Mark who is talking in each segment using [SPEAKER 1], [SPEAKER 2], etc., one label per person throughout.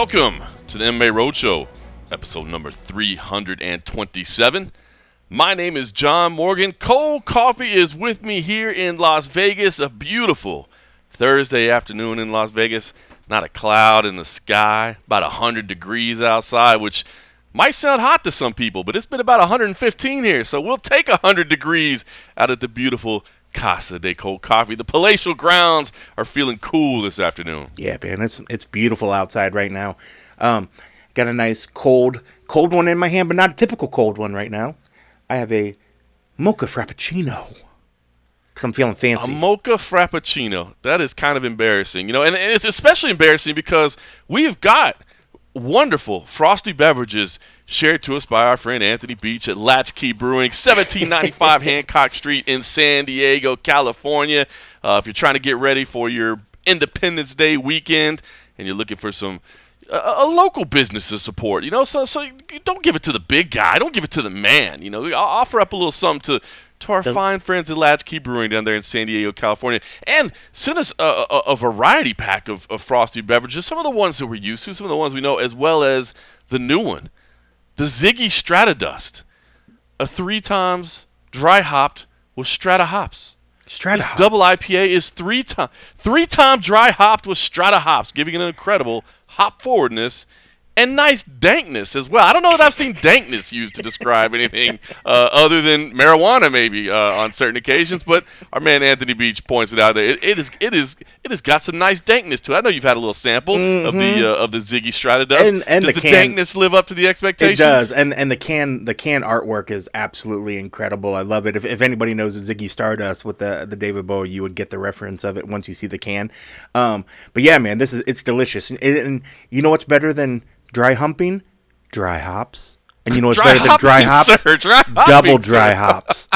[SPEAKER 1] Welcome to the MMA Roadshow, episode number 327. My name is John Morgan. Cold coffee is with me here in Las Vegas. A beautiful Thursday afternoon in Las Vegas. Not a cloud in the sky. About 100 degrees outside, which might sound hot to some people, but it's been about 115 here. So we'll take 100 degrees out of the beautiful Casa de Cold Coffee. The palatial grounds are feeling cool this afternoon.
[SPEAKER 2] Yeah, man, it's beautiful outside right now. Got a nice cold one in my hand, but not a typical cold one right now. I have a mocha frappuccino because I'm feeling fancy.
[SPEAKER 1] A mocha frappuccino. That is kind of embarrassing, and it's especially embarrassing because we have got wonderful frosty beverages shared to us by our friend Anthony Beach at Latchkey Brewing, 1795 Hancock Street in San Diego, California. If you're trying to get ready for your Independence Day weekend and you're looking for some a local business to support, so don't give it to the big guy, don't give it to the man. I'll offer up a little something to our fine friends at Latchkey Brewing down there in San Diego, California, and send us a variety pack of frosty beverages, some of the ones that we're used to, some of the ones we know, as well as the new one, the Ziggy Strata Dust, a 3 times dry hopped with Strata hops. This double IPA is 3 time dry hopped with Strata hops, giving it an incredible hop forwardness and nice dankness as well. I don't know that I've seen dankness used to describe anything other than marijuana, maybe on certain occasions. But our man Anthony Beach points it out there. It has got some nice dankness to it. I know you've had a little sample of the Ziggy Strata Dust.
[SPEAKER 2] And
[SPEAKER 1] does the dankness live up to the expectations?
[SPEAKER 2] It does. And the can artwork is absolutely incredible. I love it. If anybody knows the Ziggy Stardust with the David Bowie, you would get the reference of it once you see the can. But yeah, man, it's delicious. And you know what's better than dry humping? Dry hops. And you know what's better than dry hops?
[SPEAKER 1] Sir,
[SPEAKER 2] double dry hops.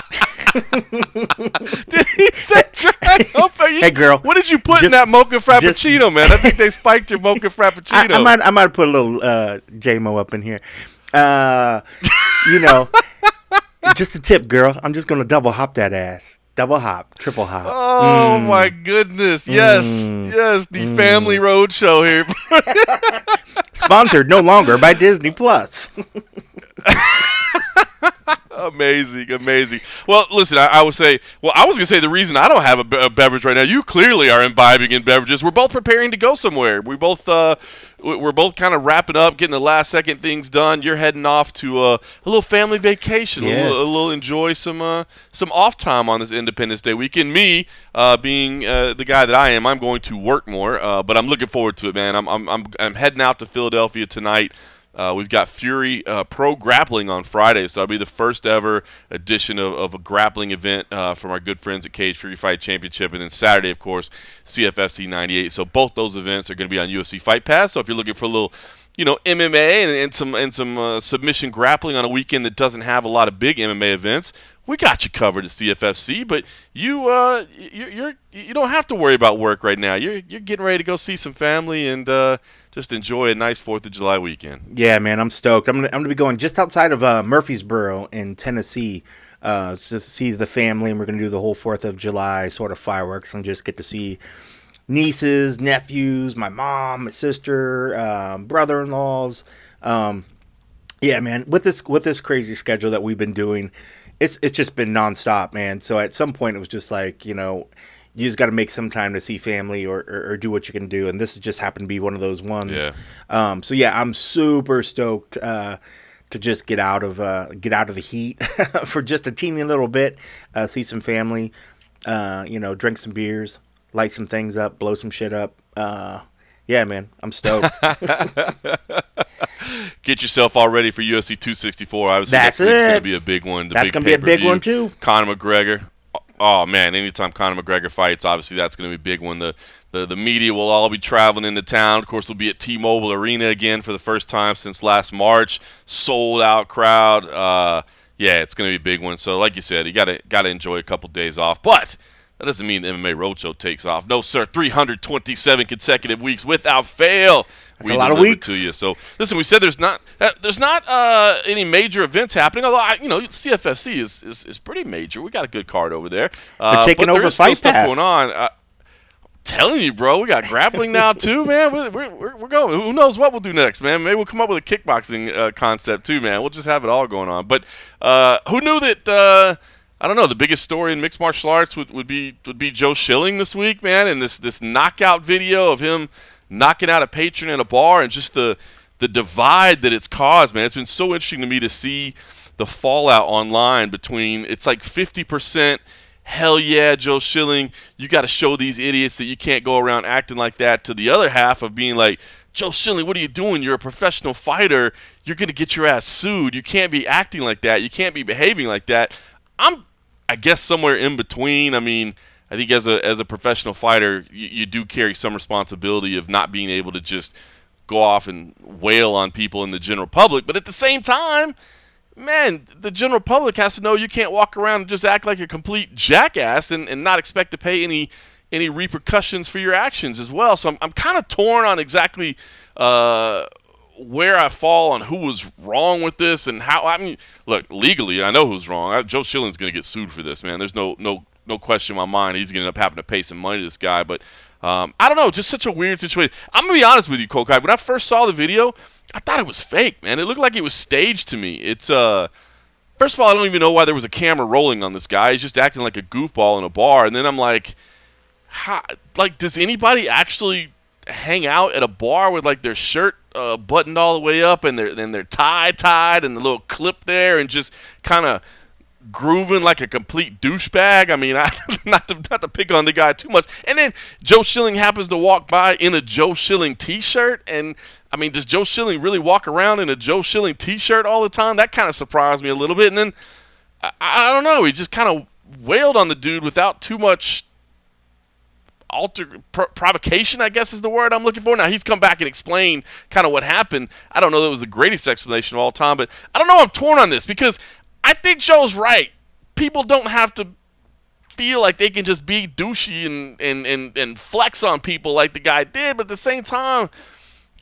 [SPEAKER 1] Did he say dry humping?
[SPEAKER 2] Hey, girl.
[SPEAKER 1] What did you put in that mocha frappuccino, man? I think they spiked your mocha frappuccino.
[SPEAKER 2] I might put a little J-Mo up in here. Just a tip, girl. I'm just going to double hop that ass. Double hop, triple hop.
[SPEAKER 1] Oh, my goodness. Yes, the Family Road Show here.
[SPEAKER 2] Sponsored no longer by Disney Plus.
[SPEAKER 1] Amazing. Well, listen, I was going to say the reason I don't have a beverage right now, you clearly are imbibing in beverages. We're both preparing to go somewhere. We're both kind of wrapping up, getting the last second things done. You're heading off to a little family vacation,
[SPEAKER 2] yes.
[SPEAKER 1] a little enjoy some off time on this Independence Day weekend. Me, being the guy that I am, I'm going to work more, but I'm looking forward to it, man. I'm heading out to Philadelphia tonight. We've got Fury Pro Grappling on Friday, so that'll be the first ever edition of a grappling event from our good friends at Cage Fury Fight Championship. And then Saturday, of course, CFFC 98. So both those events are going to be on UFC Fight Pass. So if you're looking for a little, MMA and some submission grappling on a weekend that doesn't have a lot of big MMA events, we got you covered at CFFC. But you don't have to worry about work right now. You're getting ready to go see some family and just enjoy a nice 4th of July weekend.
[SPEAKER 2] Yeah, man, I'm stoked. I'm gonna be going just outside of Murfreesboro in Tennessee, just to see the family, and we're gonna do the whole 4th of July sort of fireworks and just get to see nieces, nephews, my mom, my sister, brother-in-laws. Yeah, man, with this crazy schedule that we've been doing, it's just been nonstop, man. So at some point it was just like, you just got to make some time to see family or do what you can do, and this has just happened to be one of those ones.
[SPEAKER 1] Yeah.
[SPEAKER 2] So yeah, I'm super stoked to just get out of the heat for just a teeny little bit, see some family, drink some beers, light some things up, blow some shit up. Yeah, man, I'm stoked.
[SPEAKER 1] Get yourself all ready for UFC 264. Obviously,
[SPEAKER 2] That's
[SPEAKER 1] next week's
[SPEAKER 2] it.
[SPEAKER 1] going to be a big one.
[SPEAKER 2] That's going to be a big one too.
[SPEAKER 1] Conor McGregor. Oh, man, anytime Conor McGregor fights, obviously that's going to be a big one. The media will all be traveling into town. Of course, we'll be at T-Mobile Arena again for the first time since last March. Sold-out crowd. Yeah, it's going to be a big one. So, like you said, you got to enjoy a couple days off. But that doesn't mean the MMA Roadshow takes off. No, sir, 327 consecutive weeks without fail.
[SPEAKER 2] That's a lot of weeks.
[SPEAKER 1] To you. So, listen, we said there's not any major events happening. Although, CFFC is pretty major. We got a good card over there.
[SPEAKER 2] They're taking over Fight Pass.
[SPEAKER 1] Stuff going on. telling you, bro. We got grappling now too, man. We're going. Who knows what we'll do next, man? Maybe we'll come up with a kickboxing concept too, man. We'll just have it all going on. But who knew that? I don't know. The biggest story in mixed martial arts would be Joe Schilling this week, man, and this knockout video of him knocking out a patron in a bar, and just the divide that it's caused, man. It's been so interesting to me to see the fallout online between, it's like 50%, hell yeah, Joe Schilling, you got to show these idiots that you can't go around acting like that, to the other half of being like, Joe Schilling, what are you doing? You're a professional fighter. You're going to get your ass sued. You can't be acting like that. You can't be behaving like that. I guess, somewhere in between. I mean, I think as a professional fighter, you do carry some responsibility of not being able to just go off and wail on people in the general public. But at the same time, man, the general public has to know you can't walk around and just act like a complete jackass and not expect to pay any repercussions for your actions as well. So I'm kind of torn on exactly where I fall on who was wrong with this and how. I mean, look, legally, I know who's wrong. Joe Schilling's going to get sued for this, man. There's no question in my mind. He's going to end up having to pay some money to this guy. But I don't know, just such a weird situation. I'm going to be honest with you, Kokai. When I first saw the video, I thought it was fake, man. It looked like it was staged to me. It's first of all, I don't even know why there was a camera rolling on this guy. He's just acting like a goofball in a bar. And then I'm like, does anybody actually hang out at a bar with like their shirt buttoned all the way up and their tie tied and the little clip there and just kind of grooving like a complete douchebag? I mean, not to pick on the guy too much. And then Joe Schilling happens to walk by in a Joe Schilling t-shirt, and I mean, does Joe Schilling really walk around in a Joe Schilling t-shirt all the time? That kind of surprised me a little bit. And then I don't know, he just kind of wailed on the dude without too much provocation, I guess is the word I'm looking for. Now, he's come back and explained kind of what happened. I don't know that it was the greatest explanation of all time, but I don't know, I'm torn on this because I think Joe's right. People don't have to feel like they can just be douchey and flex on people like the guy did, but at the same time,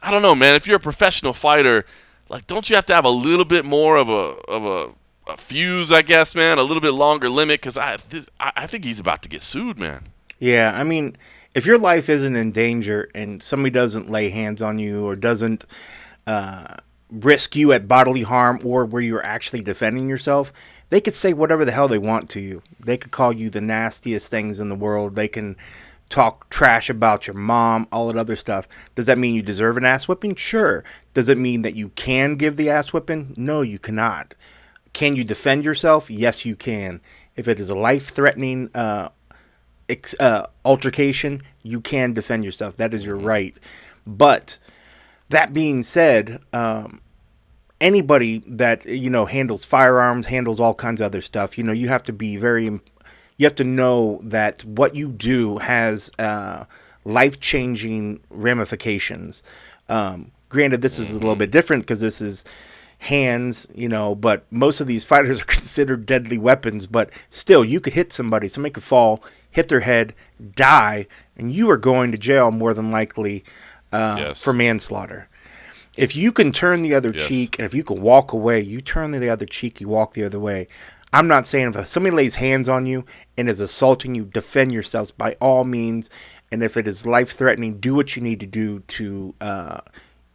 [SPEAKER 1] I don't know, man, if you're a professional fighter, like, don't you have to have a little bit more of a fuse, I guess, man, a little bit longer limit, because I think he's about to get sued, man.
[SPEAKER 2] Yeah, I mean, if your life isn't in danger and somebody doesn't lay hands on you or doesn't risk you at bodily harm or where you're actually defending yourself, they could say whatever the hell they want to you. They could call you the nastiest things in the world. They can talk trash about your mom, all that other stuff. Does that mean you deserve an ass whipping? Sure. Does it mean that you can give the ass whipping? No, you cannot. Can you defend yourself? Yes, you can. If it is a life-threatening altercation, you can defend yourself. That is your right. But that being said, anybody that handles firearms, handles all kinds of other stuff, you have to be you have to know that what you do has life-changing ramifications. Granted, this is a little bit different because this is hands, but most of these fighters are considered deadly weapons. But still, you could hit somebody could fall, hit their head, die, and you are going to jail more than likely for manslaughter. If you can turn the other cheek, and if you can walk away, you turn the other cheek, you walk the other way. I'm not saying if somebody lays hands on you and is assaulting you, defend yourselves by all means. And if it is life-threatening, do what you need to do to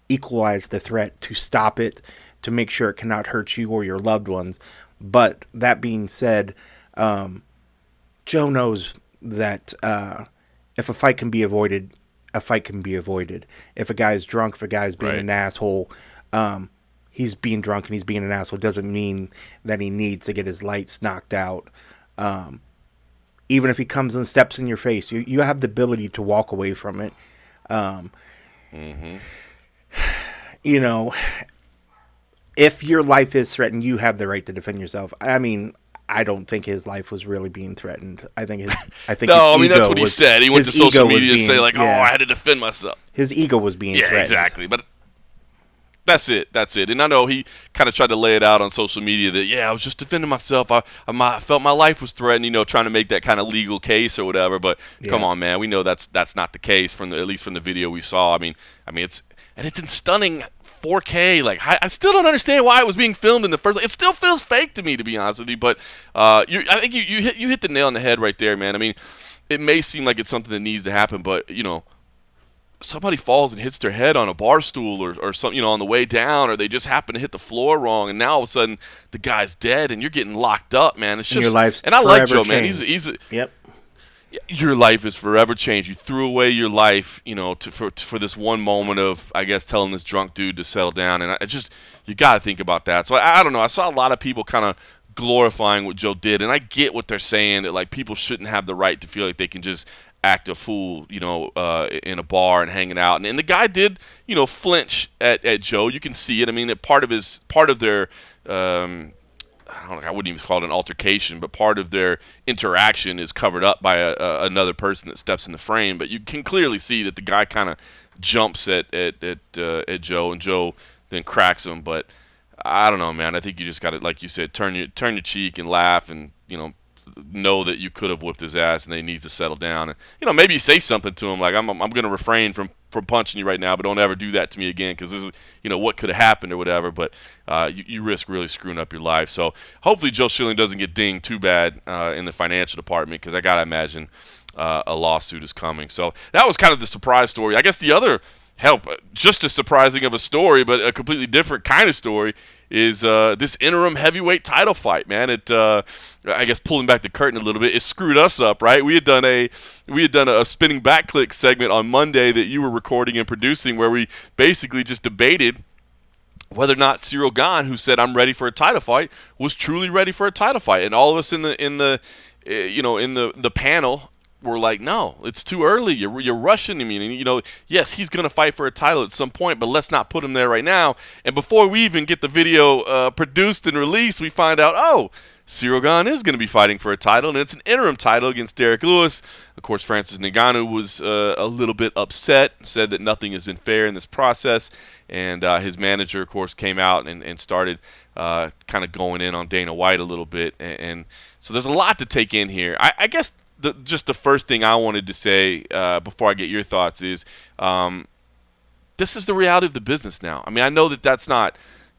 [SPEAKER 2] equalize the threat, to stop it, to make sure it cannot hurt you or your loved ones. But that being said, Joe knows that if a fight can be avoided, a fight can be avoided. If a guy's drunk, if a guy's being an asshole, he's being drunk and he's being an asshole. It doesn't mean that he needs to get his lights knocked out. Even if he comes and steps in your face, you have the ability to walk away from it. If your life is threatened, you have the right to defend yourself. I mean, I don't think his life was really being threatened. I think his
[SPEAKER 1] that's what he said. He went to social media to say like, I had to defend myself.
[SPEAKER 2] His ego was being threatened. Yeah,
[SPEAKER 1] exactly. But that's it. And I know he kind of tried to lay it out on social media that, I was just defending myself. I felt my life was threatened, trying to make that kind of legal case or whatever. But come on, man, we know that's not the case at least from the video we saw. I mean, it's in stunning 4K. Like, I still don't understand why it was being filmed in the first place. It still feels fake to me, to be honest with you. But I think you hit the nail on the head right there, man. I mean, it may seem like it's something that needs to happen, but somebody falls and hits their head on a bar stool or something, on the way down, or they just happen to hit the floor wrong, and now all of a sudden the guy's dead and you're getting locked up, man. It's just,
[SPEAKER 2] your life's
[SPEAKER 1] and I like Joe,
[SPEAKER 2] changed.
[SPEAKER 1] man. He's
[SPEAKER 2] yep.
[SPEAKER 1] Your life is forever changed. You threw away your life, for this one moment of, I guess, telling this drunk dude to settle down, and you got to think about that. So I don't know. I saw a lot of people kind of glorifying what Joe did, and I get what they're saying, that like people shouldn't have the right to feel like they can just act a fool, in a bar and hanging out. And the guy did, flinch at Joe. You can see it. I mean, part of their I wouldn't even call it an altercation, but part of their interaction is covered up by another person that steps in the frame. But you can clearly see that the guy kind of jumps at Joe, and Joe then cracks him. But I don't know, man. I think you just got to, like you said, turn your cheek and laugh, and know that you could have whipped his ass and they need to settle down. And maybe you say something to him like, I'm going to refrain from punching you right now, but don't ever do that to me again, because this is what could have happened or whatever. But you risk really screwing up your life. So hopefully Joe Schilling doesn't get dinged too bad in the financial department, because I gotta imagine a lawsuit is coming. So that was kind of the surprise story. I guess the other just as surprising of a story, but a completely different kind of story, is this interim heavyweight title fight, man. I guess pulling back the curtain a little bit, it screwed us up, right? We had done a spinning back click segment on Monday that you were recording and producing, where we basically just debated whether or not Cyril Gane, who said I'm ready for a title fight, was truly ready for a title fight. And all of us in the panel were like, no, it's too early. You're rushing him. And, yes, he's going to fight for a title at some point, but let's not put him there right now. And before we even get the video produced and released, we find out, Cyril Gane is going to be fighting for a title, and it's an interim title against Derek Lewis. Of course, Francis Ngannou was a little bit upset, said that nothing has been fair in this process. And his manager, of course, came out and started kind of going in on Dana White a little bit. And so there's a lot to take in here. I guess just the first thing I wanted to say before I get your thoughts is this is the reality of the business now. I mean, I know that that's not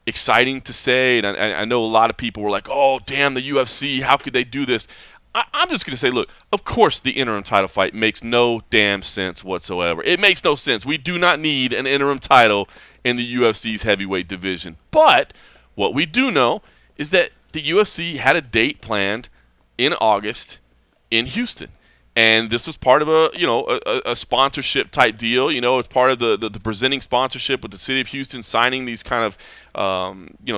[SPEAKER 1] exciting to say, and I know a lot of people were like, oh, damn, the UFC, how could they do this? I'm just going to say, look, of course the interim title fight makes no damn sense whatsoever. It makes no sense. We do not need an interim title in the UFC's heavyweight division. But what we do know is that the UFC had a date planned in August in Houston. And this was part of a sponsorship type deal. It's part of the presenting sponsorship with the city of Houston signing these kind of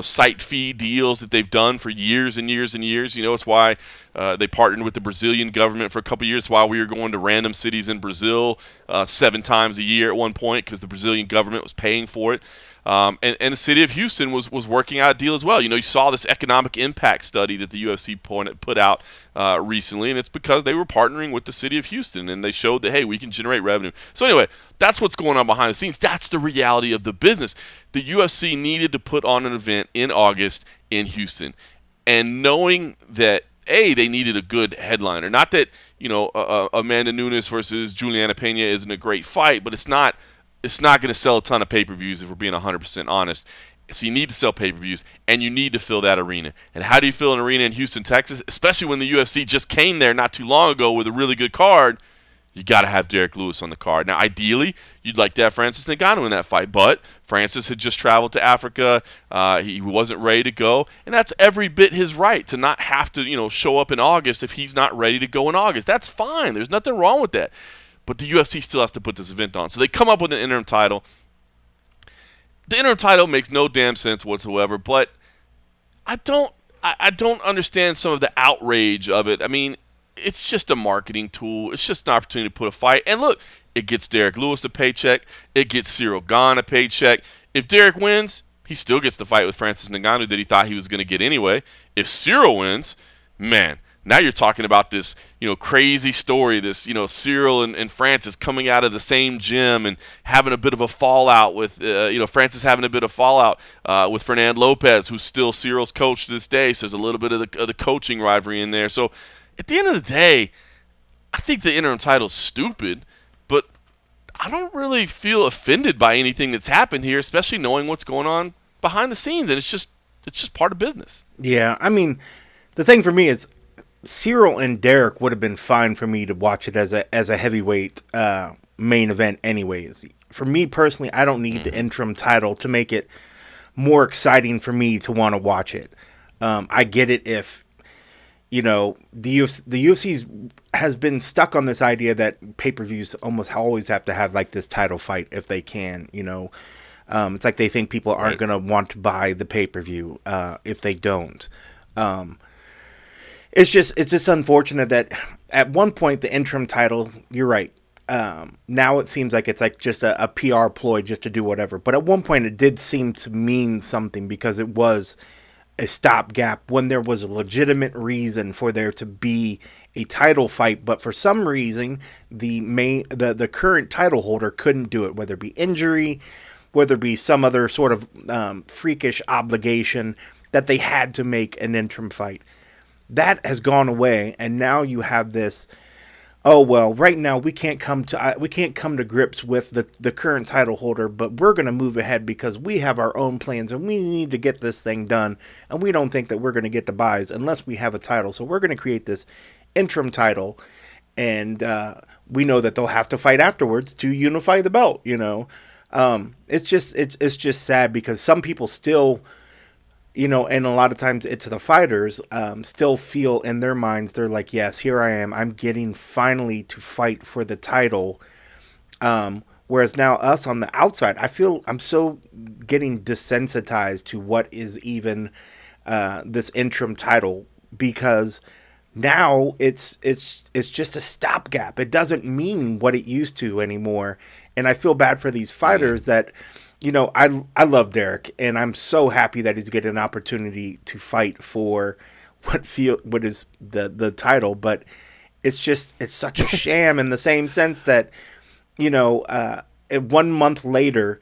[SPEAKER 1] site fee deals that they've done for years and years and years. It's why they partnered with the Brazilian government for a couple of years, while we were going to random cities in Brazil 7 times a year at one point, because the Brazilian government was paying for it. And the city of Houston was working out a deal as well. You saw this economic impact study that the UFC put out recently, and it's because they were partnering with the city of Houston, and they showed that, hey, we can generate revenue. So anyway, that's what's going on behind the scenes. That's the reality of the business. The UFC needed to put on an event in August in Houston, and knowing that, they needed a good headliner. Not that, Amanda Nunes versus Juliana Pena isn't a great fight, but it's not going to sell a ton of pay-per-views, if we're being 100% honest. So you need to sell pay-per-views, and you need to fill that arena. And how do you fill an arena in Houston, Texas? Especially when the UFC just came there not too long ago with a really good card. You got to have Derek Lewis on the card. Now, ideally, you'd like to have Francis Ngannou in that fight, but Francis had just traveled to Africa. He wasn't ready to go, and that's every bit his right to not have to, show up in August if he's not ready to go in August. That's fine. There's nothing wrong with that. But the UFC still has to put this event on. So they come up with an interim title. The interim title makes no damn sense whatsoever, but I don't understand some of the outrage of it. I mean, it's just a marketing tool. It's just an opportunity to put a fight. And look, it gets Derek Lewis a paycheck. It gets Cyril Gane a paycheck. If Derek wins, he still gets the fight with Francis Ngannou that he thought he was going to get anyway. If Cyril wins, man, now you're talking about this, crazy story, this, Cyril and Francis coming out of the same gym and having a bit of a fallout with, Francis having a bit of fallout with Fernand Lopez, who's still Cyril's coach to this day. So there's a little bit of the coaching rivalry in there. So at the end of the day, I think the interim title is stupid, but I don't really feel offended by anything that's happened here, especially knowing what's going on behind the scenes. And it's just part of business.
[SPEAKER 2] Yeah, I mean, the thing for me is, Cyril and Derek would have been fine for me to watch it as a heavyweight main event anyways. For me personally, I don't need the interim title to make it more exciting for me to want to watch it. I get it if, the UFC has been stuck on this idea that pay-per-views almost always have to have like this title fight if they can, It's like they think people aren't going to want to buy the pay-per-view if they don't. It's just unfortunate that at one point the interim title, you're right. Now it seems like it's like just a PR ploy just to do whatever. But at one point it did seem to mean something because it was a stopgap when there was a legitimate reason for there to be a title fight. But for some reason, the current title holder couldn't do it, whether it be injury, whether it be some other sort of freakish obligation that they had to make an interim fight. That has gone away, and now you have this. Oh well, right now we can't come to grips with the current title holder, but we're going to move ahead because we have our own plans and we need to get this thing done, and we don't think that we're going to get the buys unless we have a title. So we're going to create this interim title, and we know that they'll have to fight afterwards to unify the belt. It's just sad because some people still. And a lot of times it's the fighters still feel in their minds, they're like, yes, here I am. I'm getting finally to fight for the title. Whereas now us on the outside, I feel I'm so getting desensitized to what is even this interim title because now it's just a stopgap. It doesn't mean what it used to anymore. And I feel bad for these fighters that... I love Derek, and I'm so happy that he's getting an opportunity to fight for what is the title. But it's such a sham in the same sense that, 1 month later,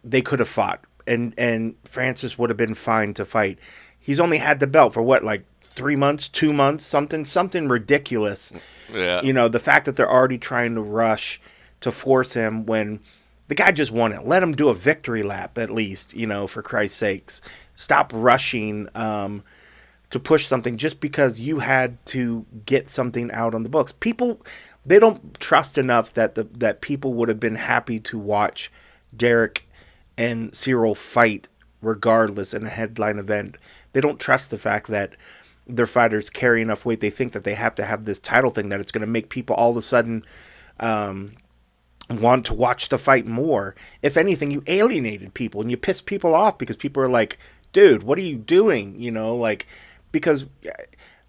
[SPEAKER 2] they could have fought, and Francis would have been fine to fight. He's only had the belt for what, like 3 months, 2 months, something ridiculous.
[SPEAKER 1] Yeah.
[SPEAKER 2] The fact that they're already trying to rush to force him when. The guy just won it. Let him do a victory lap at least, for Christ's sakes. Stop rushing to push something just because you had to get something out on the books. People, they don't trust enough that people would have been happy to watch Derek and Cyril fight regardless in a headline event. They don't trust the fact that their fighters carry enough weight. They think that they have to have this title thing, that it's going to make people all of a sudden... want to watch the fight more. If anything, you alienated people and you pissed people off because people are like, dude, what are you doing? Because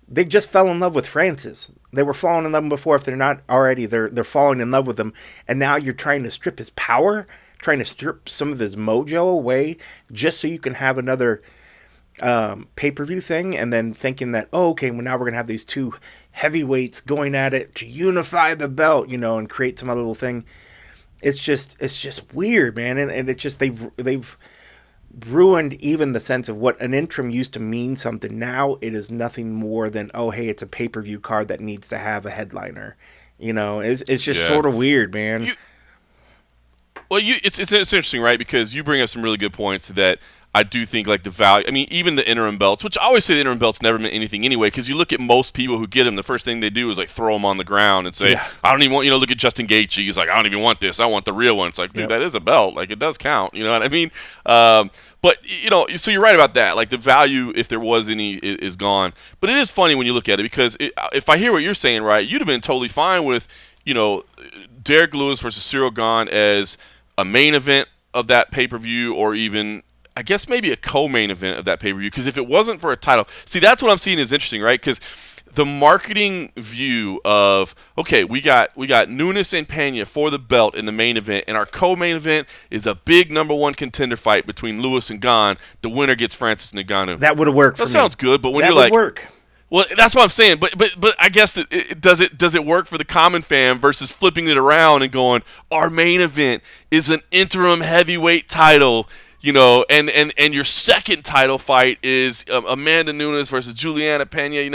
[SPEAKER 2] they just fell in love with Francis. They were falling in love before. If they're not already, they're falling in love with him. And now you're trying to strip his power, trying to strip some of his mojo away just so you can have another pay-per-view thing, and then thinking that, okay, well, now we're going to have these two heavyweights going at it to unify the belt, and create some other little thing. It's just weird, man. And it's just, they've ruined even the sense of what an interim used to mean something. Now it is nothing more than, oh, hey, it's a pay-per-view card that needs to have a headliner. It's just sort of weird, man.
[SPEAKER 1] It's interesting, right? Because you bring up some really good points that I do think like the value. I mean, even the interim belts, which I always say the interim belts never meant anything anyway. Because you look at most people who get them, the first thing they do is like throw them on the ground and say, "I don't even want." Look at Justin Gaethje. He's like, "I don't even want this. I want the real one." It's like, dude, that is a belt. Like it does count. You know what I mean? But so you're right about that. Like the value, if there was any, is gone. But it is funny when you look at it because if I hear what you're saying, right, you'd have been totally fine with, Derek Lewis versus Cyril Gane as a main event of that pay-per-view, or even, I guess, maybe a co-main event of that pay-per-view. Because if it wasn't for a title, see, that's what I'm seeing is interesting, right? Because the marketing view of, okay, we got Nunes and Pena for the belt in the main event, and our co-main event is a big number one contender fight between Lewis and Gane. The winner gets Francis Ngannou.
[SPEAKER 2] That would have worked.
[SPEAKER 1] That sounds good, but when
[SPEAKER 2] that
[SPEAKER 1] you're
[SPEAKER 2] would
[SPEAKER 1] like,
[SPEAKER 2] work.
[SPEAKER 1] Well, that's what I'm saying. But I guess that does it work for the common fan versus flipping it around and going, our main event is an interim heavyweight title. And your second title fight is Amanda Nunes versus Juliana Pena.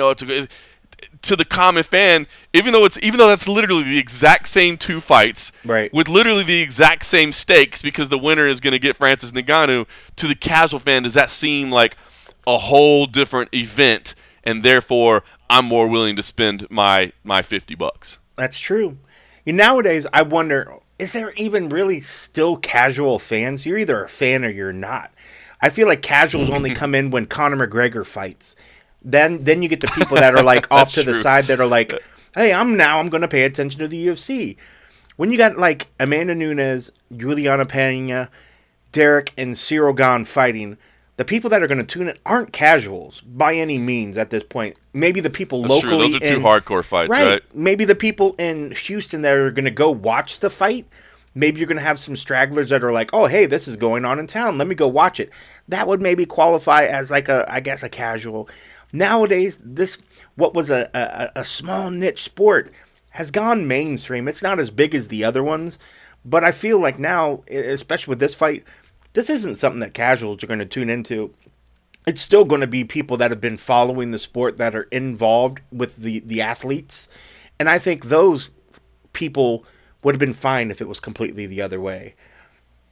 [SPEAKER 1] To the common fan, even though that's literally the exact same two fights,
[SPEAKER 2] right,
[SPEAKER 1] with literally the exact same stakes, because the winner is going to get Francis Ngannou. To the casual fan, does that seem like a whole different event and therefore I'm more willing to spend my $50.
[SPEAKER 2] That's true. Nowadays, I wonder, is there even really still casual fans? You're either a fan or you're not. I feel like casuals only come in when Conor McGregor fights. Then you get the people that are like off to the side that are like, hey, I'm going to pay attention to the UFC. When you got like Amanda Nunes, Juliana Pena, Derek, and Cyril Gane fighting, the people that are going to tune in aren't casuals by any means at this point. Maybe the people
[SPEAKER 1] That's
[SPEAKER 2] locally.
[SPEAKER 1] True. Those are two hardcore fights, right?
[SPEAKER 2] Maybe the people in Houston that are going to go watch the fight. Maybe you're going to have some stragglers that are like, oh, hey, this is going on in town. Let me go watch it. That would maybe qualify as like a casual. Nowadays, what was a small niche sport has gone mainstream. It's not as big as the other ones, but I feel like now, especially with this fight, this isn't something that casuals are going to tune into. It's still going to be people that have been following the sport, that are involved with the athletes. And I think those people would have been fine if it was completely the other way.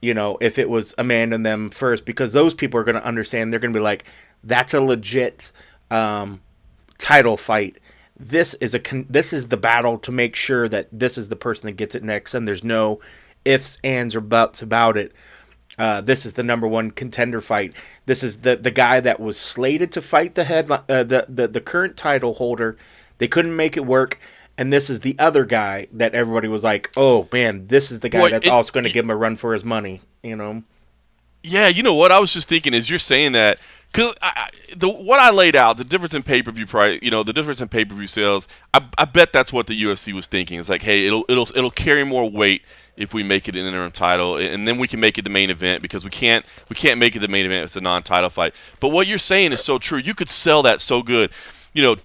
[SPEAKER 2] If it was Amanda and them first, because those people are going to understand. They're going to be like, that's a legit title fight. This is the battle to make sure that this is the person that gets it next, and there's no ifs, ands, or buts about it. This is the number one contender fight. This is the guy that was slated to fight the current title holder. They couldn't make it work, and this is the other guy that everybody was like, "Oh man, this is the guy that's also going to give him a run for his money."
[SPEAKER 1] Yeah, you know what I was just thinking is you're saying that. Because what I laid out, the difference in pay-per-view price, the difference in pay-per-view sales, I bet that's what the UFC was thinking. It's like, hey, it'll carry more weight if we make it an interim title, and then we can make it the main event, because we can't make it the main event if it's a non-title fight. But what you're saying is so true. You could sell that so good.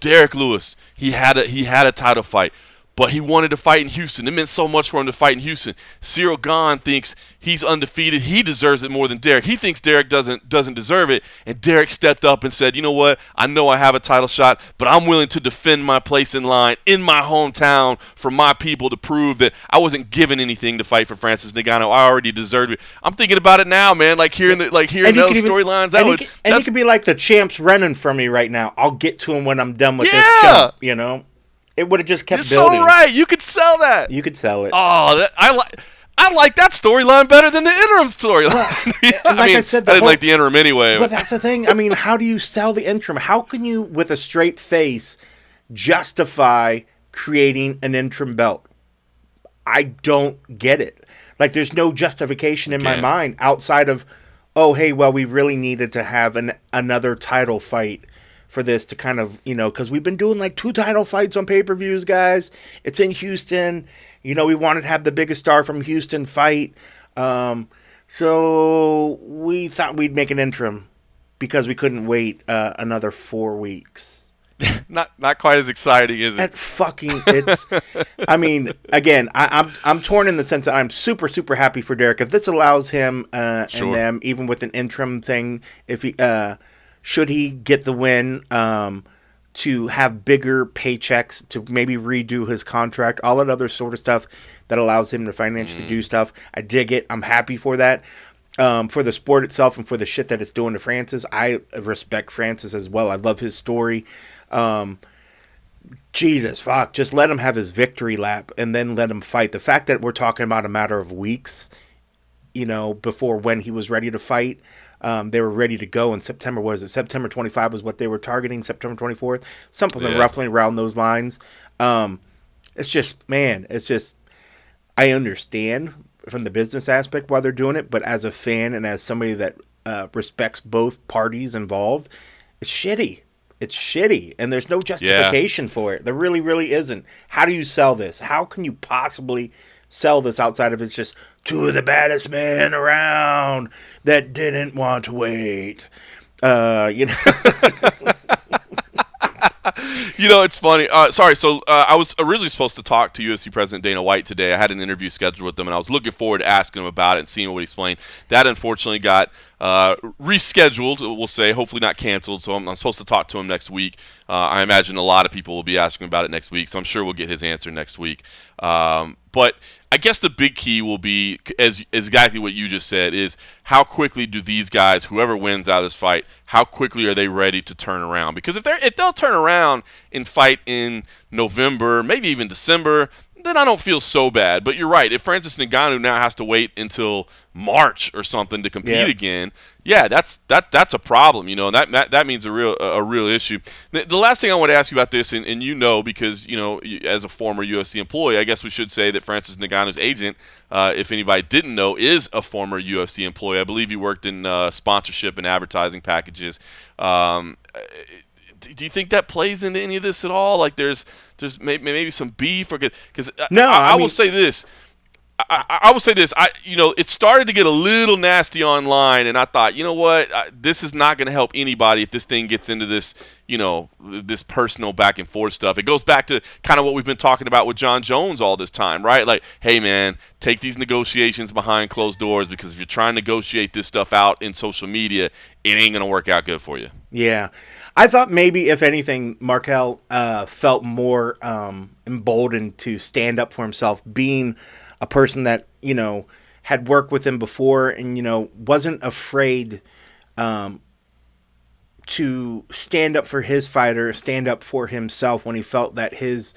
[SPEAKER 1] Derek Lewis, he had a title fight, but he wanted to fight in Houston. It meant so much for him to fight in Houston. Cyril Gane thinks he's undefeated. He deserves it more than Derek. He thinks Derek doesn't deserve it, and Derek stepped up and said, you know what? I know I have a title shot, but I'm willing to defend my place in line in my hometown for my people to prove that I wasn't given anything to fight for Francis Ngannou. I already deserved it. I'm thinking about it now, man. Hearing those storylines,
[SPEAKER 2] he could be like, the champ's running from me right now. I'll get to him when I'm done with this champ. It would have just kept building.
[SPEAKER 1] You're so right. You could sell that.
[SPEAKER 2] You could sell it.
[SPEAKER 1] Oh, I like that storyline better than the interim storyline.
[SPEAKER 2] Well, I said,
[SPEAKER 1] I didn't like the interim anyway.
[SPEAKER 2] But that's the thing. How do you sell the interim? How can you, with a straight face, justify creating an interim belt? I don't get it. There's no justification in my mind outside of, oh, hey, well, we really needed to have another title fight for this to kind of, because we've been doing 2 title fights on pay-per-views, guys. It's in Houston. We wanted to have the biggest star from Houston fight. So we thought we'd make an interim because we couldn't wait another 4 weeks.
[SPEAKER 1] Not quite as exciting, is it?
[SPEAKER 2] It's. Again, I'm torn in the sense that I'm super, super happy for Derek. If this allows him and them, even with an interim thing, if he should he get the win, to have bigger paychecks, to maybe redo his contract, all that other sort of stuff that allows him to financially do stuff. I dig it. I'm happy for that. For the sport itself and for the shit that it's doing to Francis, I respect Francis as well. I love his story. Jesus, fuck. Just let him have his victory lap and then let him fight. The fact that we're talking about a matter of weeks, before when he was ready to fight, they were ready to go in September. Was it September 25 was what they were targeting? September 24th? Something roughly around those lines. It's just, I understand from the business aspect why they're doing it, but as a fan and as somebody that respects both parties involved, it's shitty. It's shitty, and there's no justification for it. There really, really isn't. How do you sell this? How can you possibly sell this outside of it's just 2 of the baddest men around that didn't want to wait?
[SPEAKER 1] It's funny. Sorry, so I was originally supposed to talk to UFC President Dana White today. I had an interview scheduled with him, and I was looking forward to asking him about it and seeing what he explained. That unfortunately got rescheduled, we'll say, hopefully not canceled. So I'm supposed to talk to him next week. I imagine a lot of people will be asking about it next week, so I'm sure we'll get his answer next week. But I guess the big key will be, as exactly what you just said, is how quickly do these guys, whoever wins out of this fight, how quickly are they ready to turn around? Because if they'll turn around and fight in November, maybe even December, then I don't feel so bad. But you're right. If Francis Ngannou now has to wait until March or something to compete again, yeah, that's a problem. And that means a real issue. The last thing I want to ask you about this, and because as a former UFC employee, I guess we should say that Francis Ngannou's agent, if anybody didn't know, is a former UFC employee. I believe he worked in sponsorship and advertising packages. Do you think that plays into any of this at all? Like there's maybe some beef, or because I will say this. I will say this. It started to get a little nasty online, and I thought, you know what, this is not going to help anybody if this thing gets into this, this personal back and forth stuff. It goes back to kind of what we've been talking about with John Jones all this time, right? Like, hey man, take these negotiations behind closed doors, because if you're trying to negotiate this stuff out in social media, it ain't going to work out good for you.
[SPEAKER 2] Yeah. I thought maybe, if anything, Markel felt more emboldened to stand up for himself, being a person that, had worked with him before and, wasn't afraid to stand up for his fighter, stand up for himself when he felt that his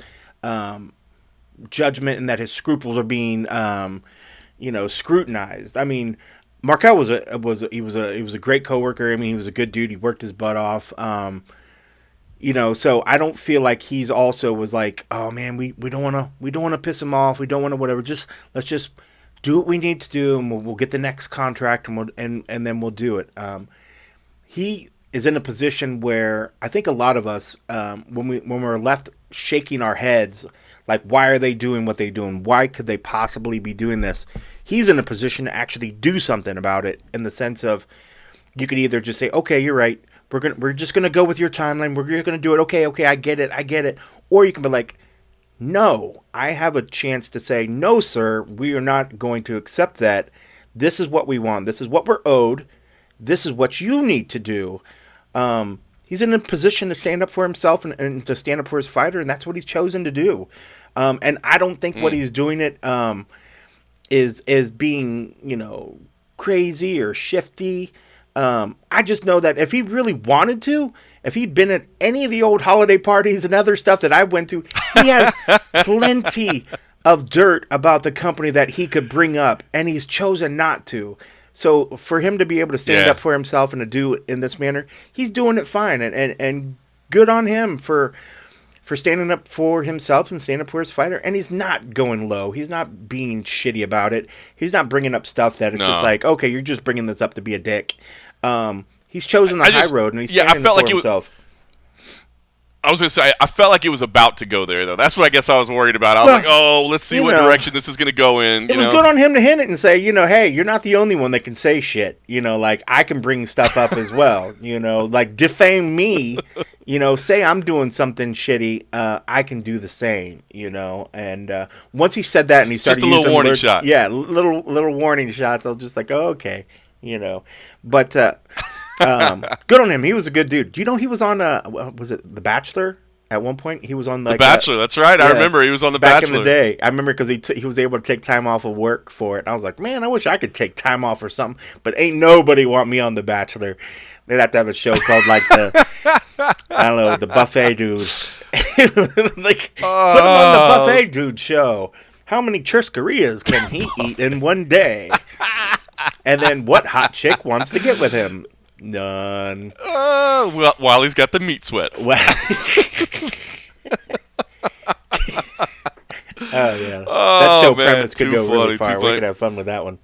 [SPEAKER 2] judgment and that his scruples are being, scrutinized. I mean, Markel was a great coworker. I mean, he was a good dude. He worked his butt off. So I don't feel like he's also was like, oh man, we don't want to piss him off. We don't want to whatever. Let's just do what we need to do, and we'll get the next contract, and then we'll do it. He is in a position where I think a lot of us, when we're left shaking our heads, like, why are they doing what they're doing? Why could they possibly be doing this? He's in a position to actually do something about it, in the sense of, you could either just say, okay, you're right. We're just gonna go with your timeline. We're gonna do it. Okay, I get it. Or you can be like, no, I have a chance to say, no, sir, we are not going to accept that. This is what we want. This is what we're owed. This is what you need to do. He's in a position to stand up for himself and to stand up for his fighter, and that's what he's chosen to do. And I don't think what he's doing is being, crazy or shifty. I just know that if he really wanted to, if he'd been at any of the old holiday parties and other stuff that I went to, he has plenty of dirt about the company that he could bring up, and he's chosen not to. So for him to be able to stand up for himself and to do it in this manner, he's doing it fine, and good on him for standing up for himself and standing up for his fighter. And he's not going low. He's not being shitty about it. He's not bringing up stuff that it's just like, okay, you're just bringing this up to be a dick. He's chosen the high road, and he's standing up for himself.
[SPEAKER 1] I was going to say, I felt like it was about to go there, though. That's what I guess I was worried about. I was like, oh, let's see what direction this is going to go in.
[SPEAKER 2] It was good on him to hint it and say, hey, you're not the only one that can say shit. Like, I can bring stuff up as well. Like, defame me. Say I'm doing something shitty. I can do the same. And once he said that and he started using
[SPEAKER 1] just a little warning shot.
[SPEAKER 2] Yeah, little warning shots. I was just like, oh, okay. But good on him. He was a good dude. Do you know he was on was it The Bachelor at one point? He was on like
[SPEAKER 1] The Bachelor. That's right. I remember he was on The Bachelor
[SPEAKER 2] back in the day. I remember because he was able to take time off of work for it. And I was like, man, I wish I could take time off or something. But ain't nobody want me on The Bachelor. They'd have to have a show called like the the Buffet Dudes. Like, put him on the Buffet Dude show. How many churrascarias can he eat in one day? And then what hot chick wants to get with him? None.
[SPEAKER 1] Well, while he's got the meat sweats.
[SPEAKER 2] Well, yeah. That show premise could go really far. We could have fun with that one.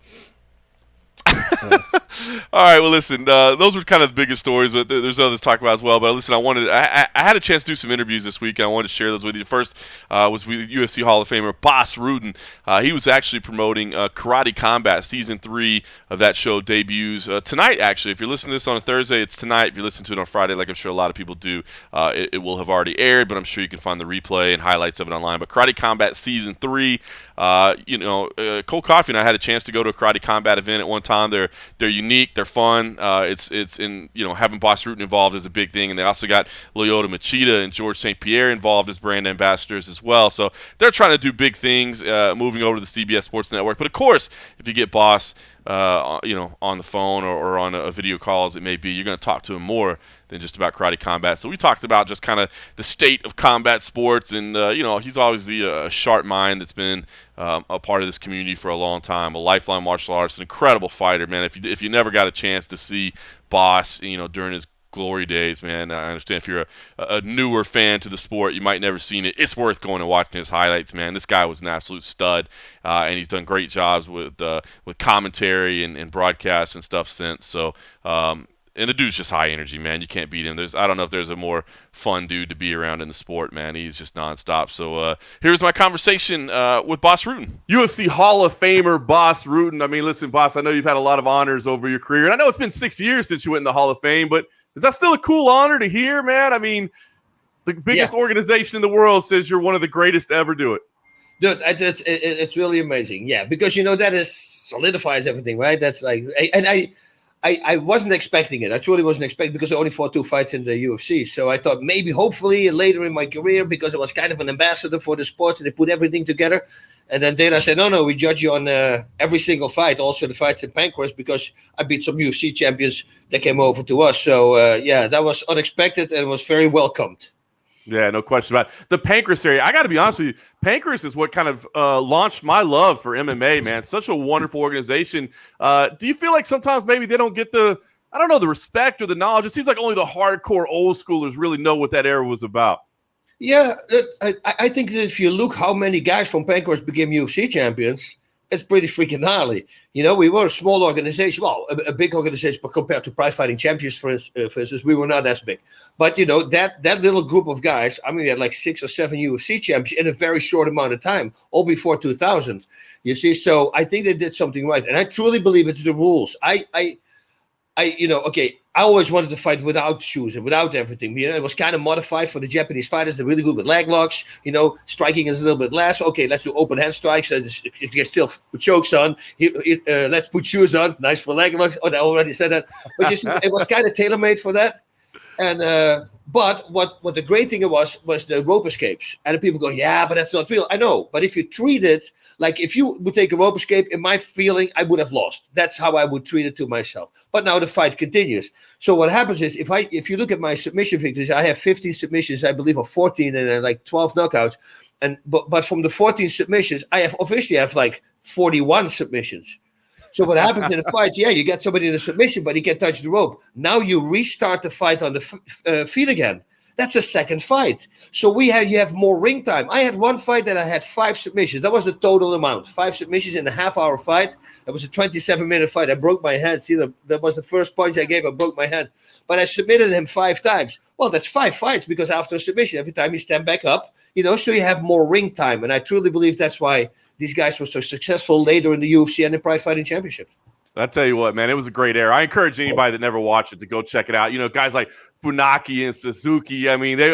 [SPEAKER 1] All right, well, listen, those were kind of the biggest stories, but there's others to talk about as well. But listen, I had a chance to do some interviews this week, and I wanted to share those with you. First was with UFC Hall of Famer Bas Rutten. He was actually promoting Karate Combat. Season 3 of that show debuts tonight, actually. If you're listening to this on a Thursday, it's tonight. If you listen to it on Friday, like I'm sure a lot of people do, it will have already aired, but I'm sure you can find the replay and highlights of it online. But Karate Combat Season 3, Cole Coffey and I had a chance to go to a Karate Combat event at one time. They're unique. unique. They're fun. It's in having Boss Rutan involved is a big thing, and they also got Lyoto Machida and George St. Pierre involved as brand ambassadors as well. So they're trying to do big things, moving over to the CBS Sports Network. But of course, if you get Boss, on the phone or on a video call as it may be, you're going to talk to him more than just about karate combat. So we talked about just kind of the state of combat sports, and he's always a sharp mind that's been a part of this community for a long time, a lifelong martial artist, an incredible fighter, man. If you never got a chance to see Boss, during his glory days, man, I understand if you're a newer fan to the sport, you might never seen it. It's worth going and watching his highlights, man. This guy was an absolute stud, and he's done great jobs with commentary and broadcast and stuff since. So, and the dude's just high energy, man. You can't beat him. I don't know if there's a more fun dude to be around in the sport, man. He's just nonstop. So here's my conversation with Boss Rutan. UFC Hall of Famer Boss Rutan. I mean, listen, Boss, I know you've had a lot of honors over your career, and I know it's been 6 years since you went in the Hall of Fame, but is that still a cool honor to hear, man? I mean, the biggest organization in the world says you're one of the greatest to ever do it.
[SPEAKER 3] Dude, it's really amazing. Yeah, because, that solidifies everything, right? That's like, and I wasn't expecting it. I truly wasn't expecting, because I only fought 2 fights in the UFC. So I thought maybe, hopefully, later in my career, because I was kind of an ambassador for the sports and they put everything together. And then Dana said, no, we judge you on every single fight, also the fights in Pancras, because I beat some UFC champions that came over to us. So, that was unexpected and was very welcomed.
[SPEAKER 1] Yeah, no question about it. The Pancras area, I got to be honest with you, Pancras is what kind of launched my love for MMA, man. Such a wonderful organization. Do you feel like sometimes maybe they don't get the respect or the knowledge? It seems like only the hardcore old schoolers really know what that era was about.
[SPEAKER 3] Yeah, I think that if you look how many guys from Pancras became UFC champions, it's pretty freaking gnarly. We were a small organization, well, a big organization, but compared to prize fighting champions, for instance, we were not as big. But, that little group of guys, I mean, we had like 6 or 7 UFC champions in a very short amount of time, all before 2000. You see, so I think they did something right. And I truly believe it's the rules. I always wanted to fight without shoes and without everything. It was kind of modified for the Japanese fighters. They're really good with leg locks. Striking is a little bit less. Okay, let's do open hand strikes. You can still put chokes on. Let's put shoes on. Nice for leg locks. Oh, I already said that. But you see, it was kind of tailor-made for that. And but what the great thing was the rope escapes. And the people go, yeah, but that's not real. I know. But if you treat it like, if you would take a rope escape, in my feeling, I would have lost. That's how I would treat it to myself. But now the fight continues. So what happens is, if you look at my submission victories, I have 15 submissions, I believe, or 14, and like 12 knockouts. But from the 14 submissions, I have like 41 submissions. So what happens in a fight? Yeah, you get somebody in a submission, but he can't touch the rope. Now you restart the fight on the feet again. That's a second fight. So you have more ring time. I had one fight that I had 5 submissions. That was the total amount. 5 submissions in a half-hour fight. That was a 27-minute fight. I broke my hand. See, that was the first punch I gave. I broke my hand. But I submitted him 5 times. Well, that's 5 fights, because after a submission, every time you stand back up, so you have more ring time. And I truly believe that's why these guys were so successful later in the UFC and in prize fighting championships.
[SPEAKER 1] I tell you what, man, it was a great era. I encourage anybody that never watched it to go check it out. Guys like Funaki and Suzuki, I mean, they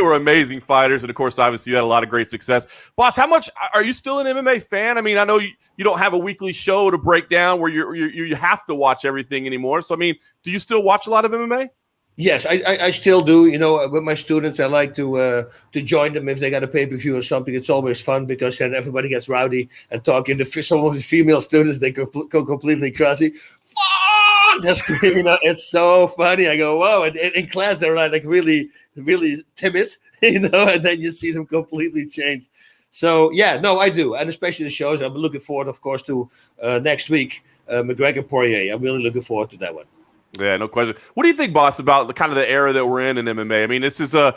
[SPEAKER 1] were amazing fighters. And, of course, obviously, you had a lot of great success. Boss, how much – are you still an MMA fan? I mean, I know you don't have a weekly show to break down where you have to watch everything anymore. So, I mean, do you still watch a lot of MMA?
[SPEAKER 3] Yes, I still do. With my students, I like to join them if they got a pay-per-view or something. It's always fun, because then everybody gets rowdy and talking. Some of the female students, they go completely crazy. Fuck! That's great. It's so funny. I go, wow. And in class, they're like really, really timid, and then you see them completely change. So, yeah, no, I do. And especially the shows. I'm looking forward, of course, to next week, McGregor-Poirier. I'm really looking forward to that one.
[SPEAKER 1] Yeah, no question. What do you think, Boss, about the kind of the era that we're in MMA? I mean, this is I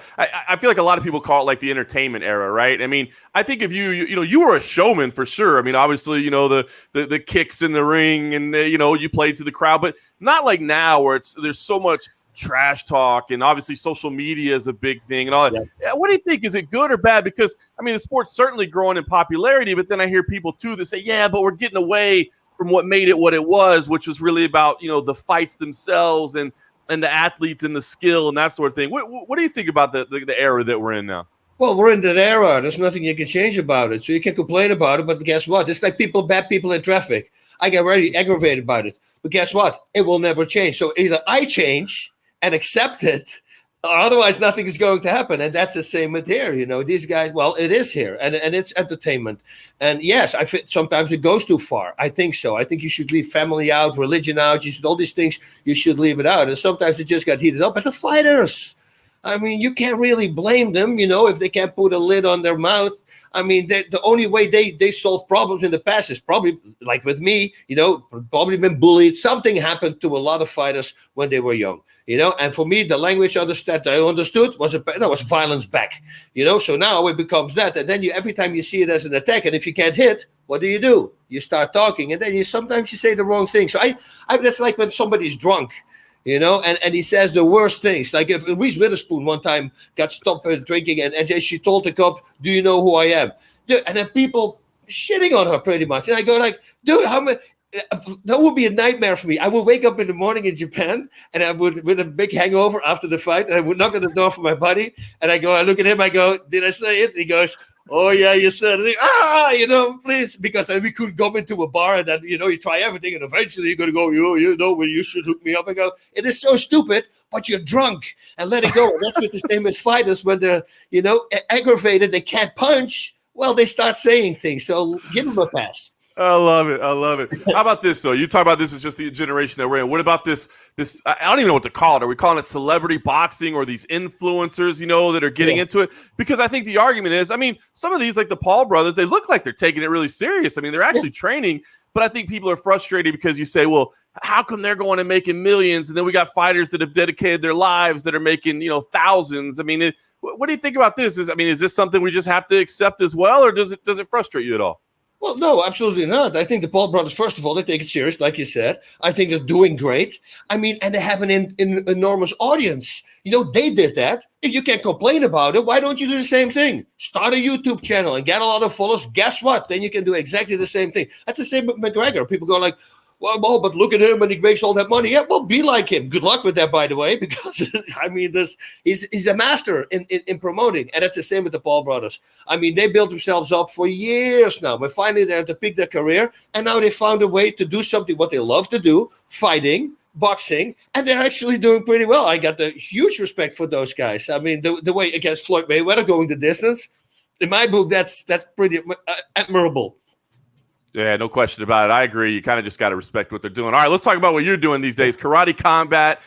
[SPEAKER 1] feel like a lot of people call it like the entertainment era, right? I mean, I think if you were a showman for sure. I mean, obviously, the kicks in the ring, and you played to the crowd, but not like now where there's so much trash talk, and obviously social media is a big thing and all that. Yeah. What do you think? Is it good or bad? Because I mean, the sport's certainly growing in popularity, but then I hear people too that say, yeah, but we're getting away from what made it what it was, which was really about, the fights themselves and the athletes and the skill and that sort of thing. What do you think about the era that we're in now?
[SPEAKER 3] Well, we're in that era. There's nothing you can change about it. So you can complain about it, but guess what? It's like bad people in traffic. I get very aggravated about it. But guess what? It will never change. So either I change and accept it, or otherwise nothing is going to happen. And that's the same with here. These guys, well, it is here and it's entertainment. And yes, sometimes it goes too far. I think so. I think you should leave family out, religion out. All these things, you should leave it out. And sometimes it just got heated up. But the fighters, I mean, you can't really blame them, if they can't put a lid on their mouth. I mean, the only way they solve problems in the past is probably, like with me, probably been bullied. Something happened to a lot of fighters when they were young, And for me, the language that I understood was violence back, So now it becomes that. And then every time you see it as an attack, and if you can't hit, what do? You start talking, and then sometimes you say the wrong thing. So I that's like when somebody's drunk. And he says the worst things. Like if Reese Witherspoon one time got stopped drinking and she told the cop, "Do you know who I am?" Dude, and then people shitting on her pretty much. And I go like, dude, how many? That would be a nightmare for me. I would wake up in the morning in Japan and I would, with a big hangover after the fight, and I would knock on the door for my buddy. And I look at him, I go, "Did I say it?" He goes, "Oh yeah, you said it." Please, because then we could go into a bar and then you try everything, and eventually you're gonna go, you should hook me up. I go, it is so stupid, but you're drunk, and let it go. And that's what the same as fighters when they're aggravated, they can't punch. Well, they start saying things. So give them a pass.
[SPEAKER 1] I love it. How about this, though? You talk about this as just the generation that we're in. What about this? I don't even know what to call it. Are we calling it celebrity boxing or these influencers, that are getting into it? Because I think the argument is, some of these, like the Paul brothers, they look like they're taking it really serious. They're actually training. But I think people are frustrated because you say, well, how come they're going and making millions? And then we got fighters that have dedicated their lives that are making, thousands. What do you think about this? Is this something we just have to accept as well? Or does it frustrate you at all?
[SPEAKER 3] Well, no, absolutely not. I think the Paul brothers, first of all, they take it serious, like you said. I think they're doing great. And they have an enormous audience. They did that. If you can't complain about it, why don't you do the same thing? Start a YouTube channel and get a lot of followers. Guess what? Then you can do exactly the same thing. That's the same with McGregor. People go like, well, but look at him and he makes all that money. Yeah, well, be like him. Good luck with that, by the way, because he's a master in promoting, and that's the same with the Paul brothers. They built themselves up for years now, but finally they're at the peak of their career, and now they found a way to do something what they love to do, fighting, boxing, and they're actually doing pretty well. I got the huge respect for those guys. The way against Floyd Mayweather going the distance, in my book, that's pretty admirable.
[SPEAKER 1] Yeah, no question about it. I agree. You kind of just got to respect what they're doing. All right, let's talk about what you're doing these days. Karate Combat,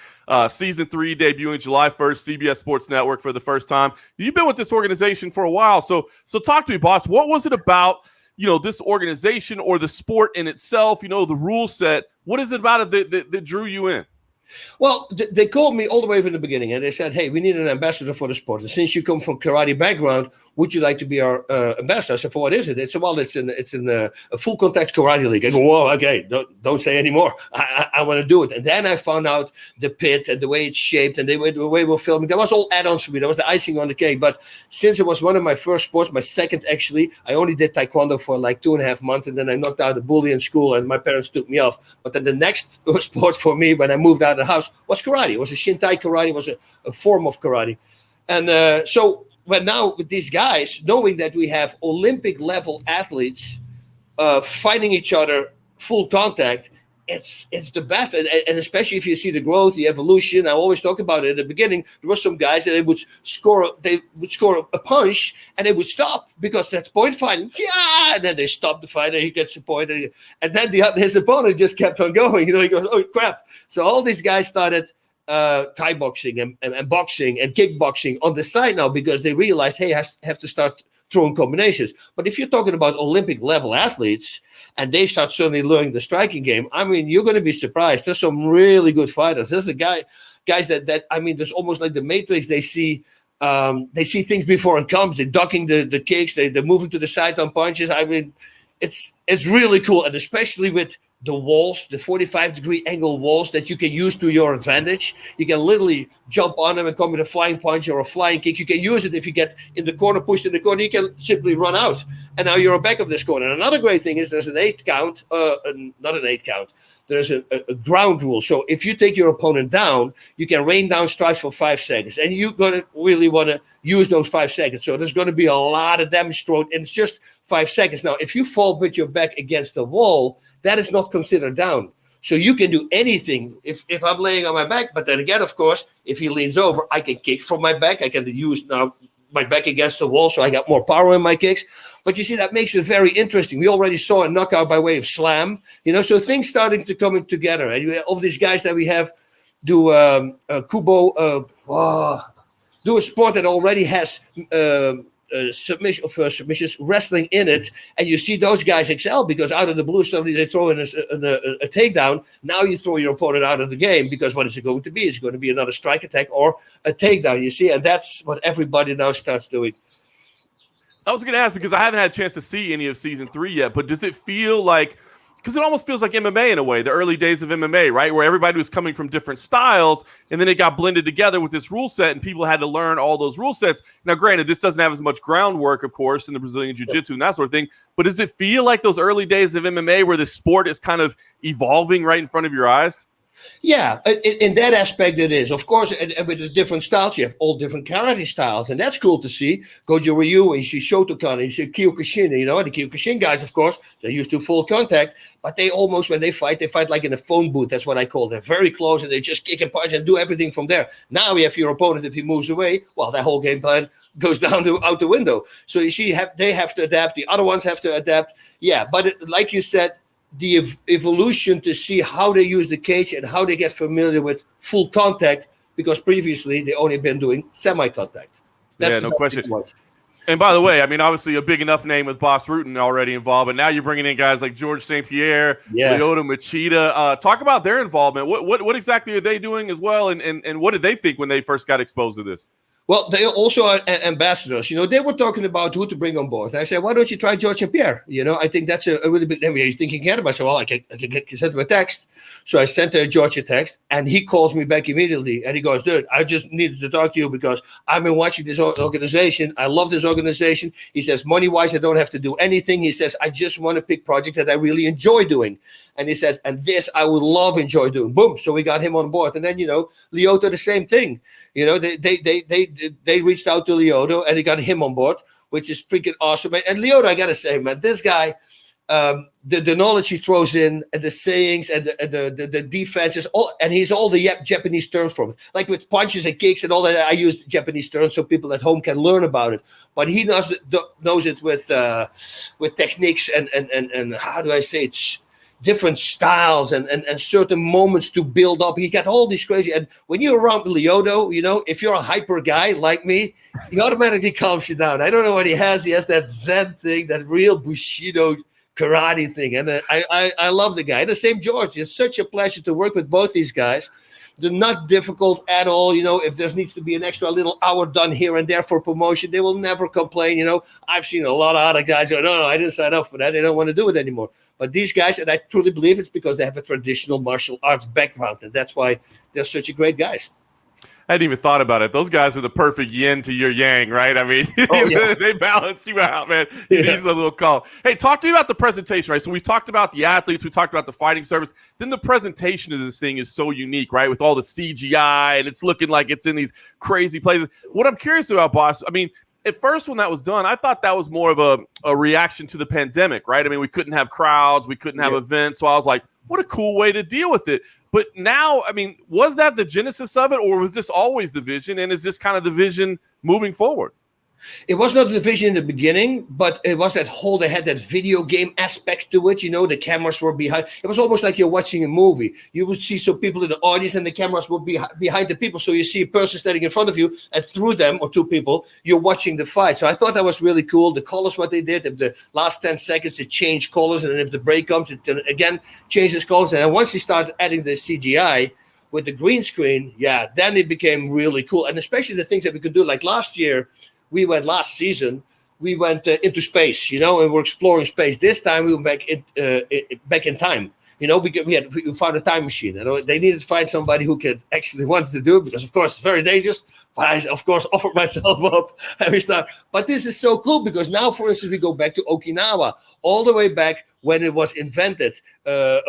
[SPEAKER 1] Season 3 debuting July 1st, CBS Sports Network for the first time. You've been with this organization for a while. So talk to me, boss. What was it about, this organization or the sport in itself, the rule set? What is it about it that drew you in?
[SPEAKER 3] Well, they called me all the way from the beginning, and they said, "Hey, we need an ambassador for the sport. And since you come from karate background, would you like to be our ambassador?" I said, "For what is it?" They said, "Well, it's in a full contact karate league." I go, "Whoa, okay, don't say anymore. I want to do it." And then I found out the pit and the way it's shaped and the way we're filming. That was all add-ons for me. That was the icing on the cake. But since it was one of my first sports, my second actually, I only did taekwondo for like 2.5 months, and then I knocked out a bully in school, and my parents took me off. But then the next sport for me when I moved out of the house was karate. It was a Shintai karate. It was a form of karate. And so but now with these guys, knowing that we have Olympic level athletes fighting each other full contact, it's the best. And especially if you see the growth, the evolution. I always talk about it at the beginning. There were some guys that they would score a punch and they would stop because that's point fighting. Yeah, and then they stop the fight and he gets the point, and then his opponent just kept on going. He goes, "Oh crap!" So all these guys started Thai boxing and boxing and kickboxing on the side now because they realized, hey, have to start throwing combinations. But if you're talking about Olympic level athletes and they start suddenly learning the striking game, you're going to be surprised. There's some really good fighters. There's guys that there's almost like the Matrix. They see things before it comes. They're ducking the kicks. They're moving to the side on punches. It's really cool, and especially with the walls, the 45-degree angle walls that you can use to your advantage. You can literally jump on them and come with a flying punch or a flying kick. You can use it if you get in the corner, pushed in the corner. You can simply run out, and now you're back of this corner. And another great thing is there's an 8 count, not an 8 count. There's a ground rule. So if you take your opponent down, you can rain down strikes for 5 seconds. And you're going to really want to use those 5 seconds. So there's going to be a lot of damage thrown, and it's just 5 seconds. Now, if you fall with your back against the wall, that is not considered down. So you can do anything if I'm laying on my back. But then again, of course, if he leans over, I can kick from my back. I can use now my back against the wall, so I got more power in my kicks. But you see, that makes it very interesting. We already saw a knockout by way of slam, so things starting to come together. And all these guys that we have do Kubo, do a sport that already has submissions wrestling in it, and you see those guys excel because out of the blue suddenly they throw in a takedown. Now you throw your opponent out of the game because what is it going to be? It's going to be another strike attack or a takedown, you see, and that's what everybody now starts doing.
[SPEAKER 1] I was going to ask because I haven't had a chance to see any of season 3 yet, but does it feel like, because it almost feels like MMA in a way, the early days of MMA, right? Where everybody was coming from different styles and then it got blended together with this rule set and people had to learn all those rule sets. Now, granted, this doesn't have as much groundwork, of course, in the Brazilian Jiu-Jitsu and that sort of thing, but does it feel like those early days of MMA where the sport is kind of evolving right in front of your eyes?
[SPEAKER 3] Yeah, in that aspect it is. Of course, and with the different styles, you have all different karate styles, and that's cool to see. Goju Ryu, and you see Shotokan, and you see Kyokushin, the Kyokushin guys, of course, they're used to full contact, but they almost, when they fight like in a phone booth. That's what I call it. They're very close, and they just kick and punch and do everything from there. Now, if your opponent, if he moves away, well, that whole game plan goes out the window. So you see, they have to adapt. The other ones have to adapt. Yeah, but like you said, the evolution to see how they use the cage and how they get familiar with full contact, because previously they only been doing semi-contact.
[SPEAKER 1] That's no question. And by the way, I mean, obviously a big enough name with Boss Rutan already involved, but now you're bringing in guys like George St. Pierre, Lyoto Machida. Talk about their involvement. What exactly are they doing as well, and what did they think when they first got exposed to this?
[SPEAKER 3] Well, they also are ambassadors. They were talking about who to bring on board. And I said, why don't you try George St. Pierre? I think that's a really big name. You're thinking Canada. I said, well, I can send him a text. So I sent George a text, and he calls me back immediately. And he goes, dude, I just needed to talk to you because I've been watching this organization. I love this organization. He says, money-wise, I don't have to do anything. He says, I just want to pick projects that I really enjoy doing. And he says, and this I would enjoy doing. Boom. So we got him on board. And then, Lyoto, the same thing. They reached out to Lyoto and they got him on board, which is freaking awesome. And Lyoto, I got to say, man, this guy, the knowledge he throws in and the sayings and the defenses, and he's all the Japanese terms from it. Like with punches and kicks and all that, I use Japanese terms so people at home can learn about it. But he knows it with techniques and how do I say it? Different styles and certain moments to build up. He got all these crazy. And when you're around Lyoto, if you're a hyper guy like me, he automatically calms you down. I don't know what he has. He has that Zen thing, that real Bushido karate thing. And I love the guy. The same George. It's such a pleasure to work with both these guys. They're not difficult at all. If there needs to be an extra little hour done here and there for promotion, they will never complain. I've seen a lot of other guys go, no, I didn't sign up for that. They don't want to do it anymore. But these guys, and I truly believe it's because they have a traditional martial arts background, and that's why they're such a great guys.
[SPEAKER 1] I hadn't even thought about it. Those guys are the perfect yin to your yang, right? I mean, they balance you out, man. It needs a little call. Hey, talk to me about the presentation, right? So we talked about the athletes, we talked about the fighting service. Then the presentation of this thing is so unique, right? With all the CGI, and it's looking like it's in these crazy places. What I'm curious about, boss, I mean, at first when that was done, I thought that was more of a reaction to the pandemic, right? I mean, we couldn't have crowds, we couldn't have events. So I was like, what a cool way to deal with it. But now, I mean, was that the genesis of it, or was this always the vision? And is this kind of the vision moving forward?
[SPEAKER 3] It was not the vision in the beginning, but it was that whole, they had that video game aspect to it. The cameras were behind. It was almost like you're watching a movie. You would see some people in the audience and the cameras would be behind the people. So you see a person standing in front of you, and through them, or two people, you're watching the fight. So I thought that was really cool. The colors, what they did, if the last 10 seconds, it changed colors. And then if the break comes, it again changes colors. And then once you start adding the CGI with the green screen, then it became really cool. And especially the things that we could do, like last season, we went into space, and we're exploring space. This time we went back in time. We found a time machine. They needed to find somebody who could actually wanted to do it because, of course, it's very dangerous. But I, of course, offered myself up and we start. But this is so cool because now, for instance, we go back to Okinawa, all the way back when it was invented, where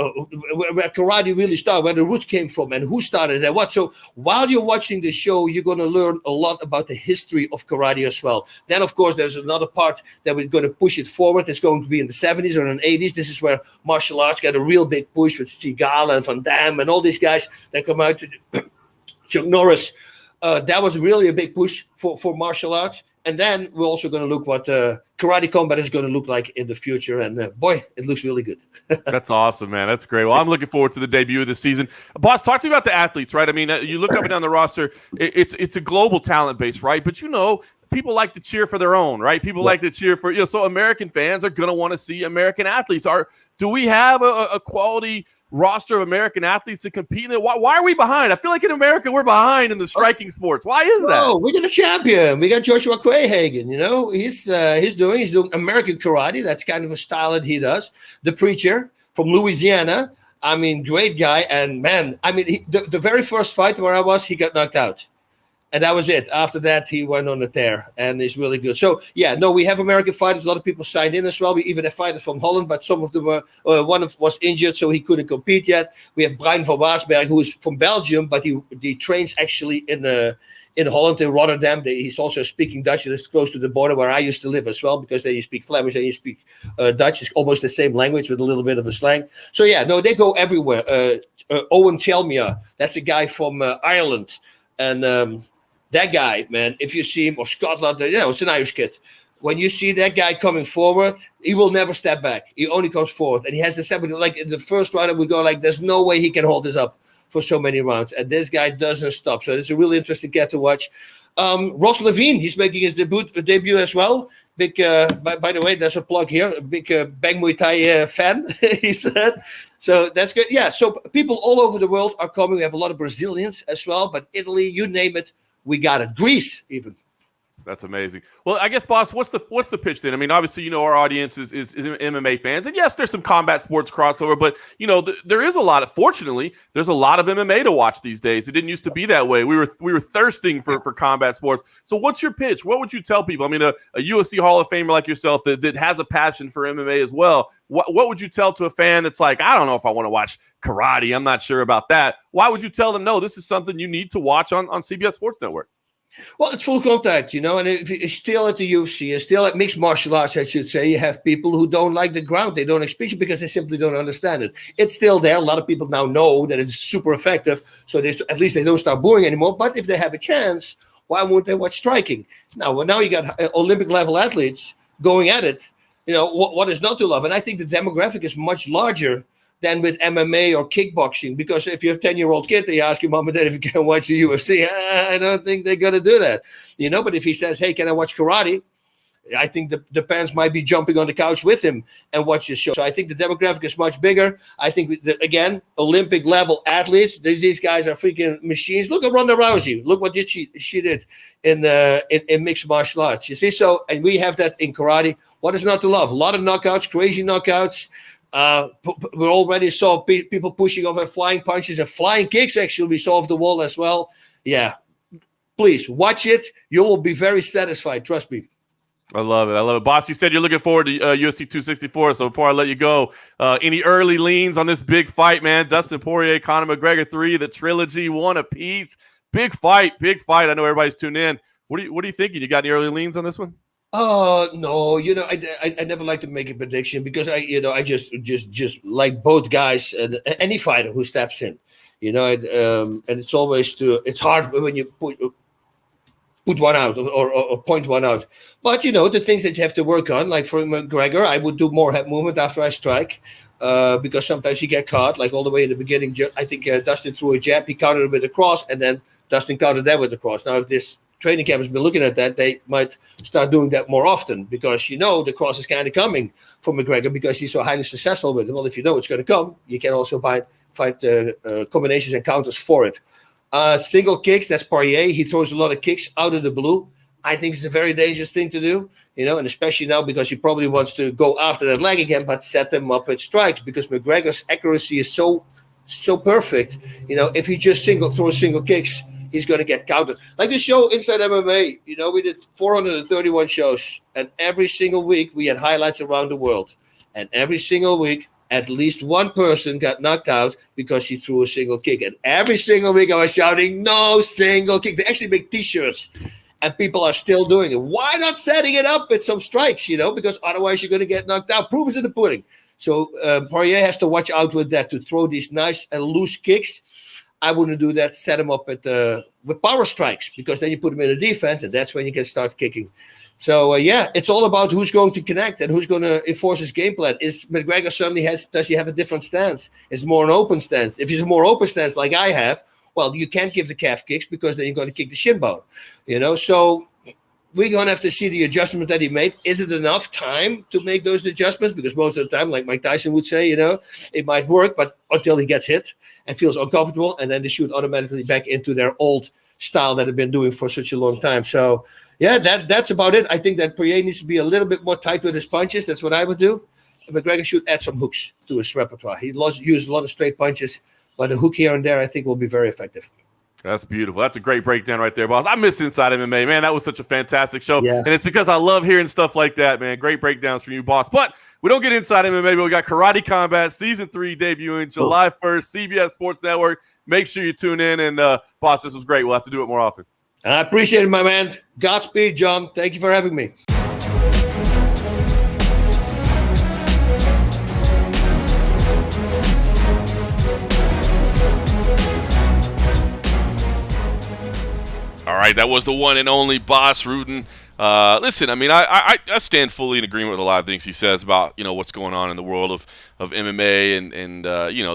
[SPEAKER 3] karate really started, where the roots came from, and who started and what. So while you're watching the show, you're going to learn a lot about the history of karate as well. Then, of course, there's another part that we're going to push it forward. It's going to be in the 70s or in the 80s. This is where martial arts got a real big push with Seagal and Van Damme and all these guys that come out to Chuck Norris. That was really a big push for martial arts. And then we're also going to look what karate combat is going to look like in the future. And boy, it looks really good.
[SPEAKER 1] That's awesome, man. That's great. Well, I'm looking forward to the debut of the season. Boss, talk to me about the athletes, right? I mean, you look up and down the roster, it's a global talent base, right? But people like to cheer for their own, right? People like to cheer for, so American fans are going to want to see American athletes. Do we have a quality roster of American athletes to compete in it? Why are we behind? I feel like in America we're behind in the striking sports. Why is that?
[SPEAKER 3] Oh, we got a champion. We got Joshua Quayhagen. He's doing American karate. That's kind of a style that he does. The Preacher from Louisiana. I mean, great guy. And man, I mean, the very first fight where I was, he got knocked out. And that was it. After that, he went on a tear, and he's really good. So, we have American fighters. A lot of people signed in as well. We even have fighters from Holland, but some of them were, was injured, so he couldn't compete yet. We have Brian Verbasberg, who is from Belgium, but he trains actually in Holland, in Rotterdam. He's also speaking Dutch. It's close to the border where I used to live as well, because then you speak Flemish and you speak Dutch. It's almost the same language with a little bit of a slang. So, they go everywhere. Owen Chelmia, that's a guy from Ireland. And that guy, man, if you see him, or Scotland, it's an Irish kid. When you see that guy coming forward, he will never step back. He only comes forward. And he has to step, like in the first round, we go like, there's no way he can hold this up for so many rounds. And this guy doesn't stop. So it's a really interesting cat to watch. Ross Levine, he's making his debut as well. Big, by the way, there's a plug here. A big Bang Muay Thai fan, he said. So that's good. Yeah, so people all over the world are coming. We have a lot of Brazilians as well, but Italy, you name it. We got it. Greece, even.
[SPEAKER 1] That's amazing. Well, I guess, boss, what's the pitch then? I mean, obviously, our audience is MMA fans, and yes, there's some combat sports crossover, but there is fortunately, there's a lot of MMA to watch these days. It didn't used to be that way. We were thirsting for combat sports. So, what's your pitch? What would you tell people? I mean, a UFC Hall of Famer like yourself that has a passion for MMA as well. What would you tell to a fan that's like, I don't know if I want to watch karate. I'm not sure about that. Why would you tell them, no, this is something you need to watch on CBS Sports Network?
[SPEAKER 3] Well, it's full contact, and if it's still at the UFC, and still at mixed martial arts, I should say, you have people who don't like the ground. They don't experience it because they simply don't understand it. It's still there. A lot of people now know that it's super effective, so at least they don't start booing anymore. But if they have a chance, why won't they watch striking? Now you got Olympic level athletes going at it. What is not to love? And I think the demographic is much larger than with MMA or kickboxing, because if you're a 10-year-old kid, they ask you, Mom and Dad, if you can watch the UFC. I don't think they're going to do that. But if he says, hey, can I watch karate? I think the parents might be jumping on the couch with him and watch this show. So I think the demographic is much bigger. I think, again, Olympic level athletes, these guys are freaking machines. Look at Ronda Rousey. Look what she did in mixed martial arts. You see, and we have that in karate. What is not to love? A lot of knockouts, crazy knockouts. We already saw people pushing over flying punches and flying kicks. Actually, we saw off the wall as well. Yeah, please watch it. You will be very satisfied. Trust me.
[SPEAKER 1] I love it. Boss, you said you're looking forward to UFC 264. So before I let you go, any early leans on this big fight, man? Dustin Poirier, Conor McGregor 3, the trilogy, one apiece. Big fight. I know everybody's tuned in. What are you thinking? You got any early leans on this one?
[SPEAKER 3] No, I never like to make a prediction because I just like both guys and any fighter who steps in, and it's always it's hard when you put one out or point one out. But, the things that you have to work on, like for McGregor, I would do more head movement after I strike because sometimes you get caught, like all the way in the beginning. I think Dustin threw a jab, he countered it with a cross, and then Dustin countered that with a cross. Now, if this training camp has been looking at that, they might start doing that more often because the cross is kind of coming from McGregor because he's so highly successful with it. Well, if you know it's going to come, you can also find combinations and counters for it. Single kicks, that's Poirier. He throws a lot of kicks out of the blue. I think it's a very dangerous thing to do, and especially now because he probably wants to go after that leg again, but set them up with strikes because McGregor's accuracy is so perfect. If he just throws single kicks, he's going to get countered. Like the show Inside MMA, we did 431 shows, and every single week we had highlights around the world. And every single week, at least one person got knocked out because he threw a single kick. And every single week I was shouting, no single kick. They actually make T-shirts, and people are still doing it. Why not setting it up with some strikes, because otherwise you're going to get knocked out. Proof is in the pudding. So Poirier has to watch out with that, to throw these nice and loose kicks. I wouldn't do that. Set him up with power strikes, because then you put him in a defense, and that's when you can start kicking. So, it's all about who's going to connect and who's going to enforce his game plan. Is McGregor does he have a different stance? Is more an open stance? If he's a more open stance like I have, well, you can't give the calf kicks because then you're going to kick the shin bone, So we're going to have to see the adjustment that he made. Is it enough time to make those adjustments? Because most of the time, like Mike Tyson would say, it might work, but until he gets hit and feels uncomfortable, and then they shoot automatically back into their old style that they've been doing for such a long time. So, that's about it. I think that Poirier needs to be a little bit more tight with his punches. That's what I would do. McGregor should add some hooks to his repertoire. He uses a lot of straight punches, but a hook here and there I think will be very effective.
[SPEAKER 1] That's beautiful. That's a great breakdown right there, boss. I miss Inside MMA, man. That was such a fantastic show.
[SPEAKER 3] Yeah.
[SPEAKER 1] And it's because I love hearing stuff like that, man. Great breakdowns from you, boss. But we don't get Inside MMA, but we got Karate Combat Season 3 debuting July 1st, CBS Sports Network. Make sure you tune in. And, boss, this was great. We'll have to do it more often.
[SPEAKER 3] I appreciate it, my man. Godspeed, John. Thank you for having me.
[SPEAKER 1] All right, that was the one and only Bas Rutten. Listen, I mean, I stand fully in agreement with a lot of things he says about, what's going on in the world of MMA and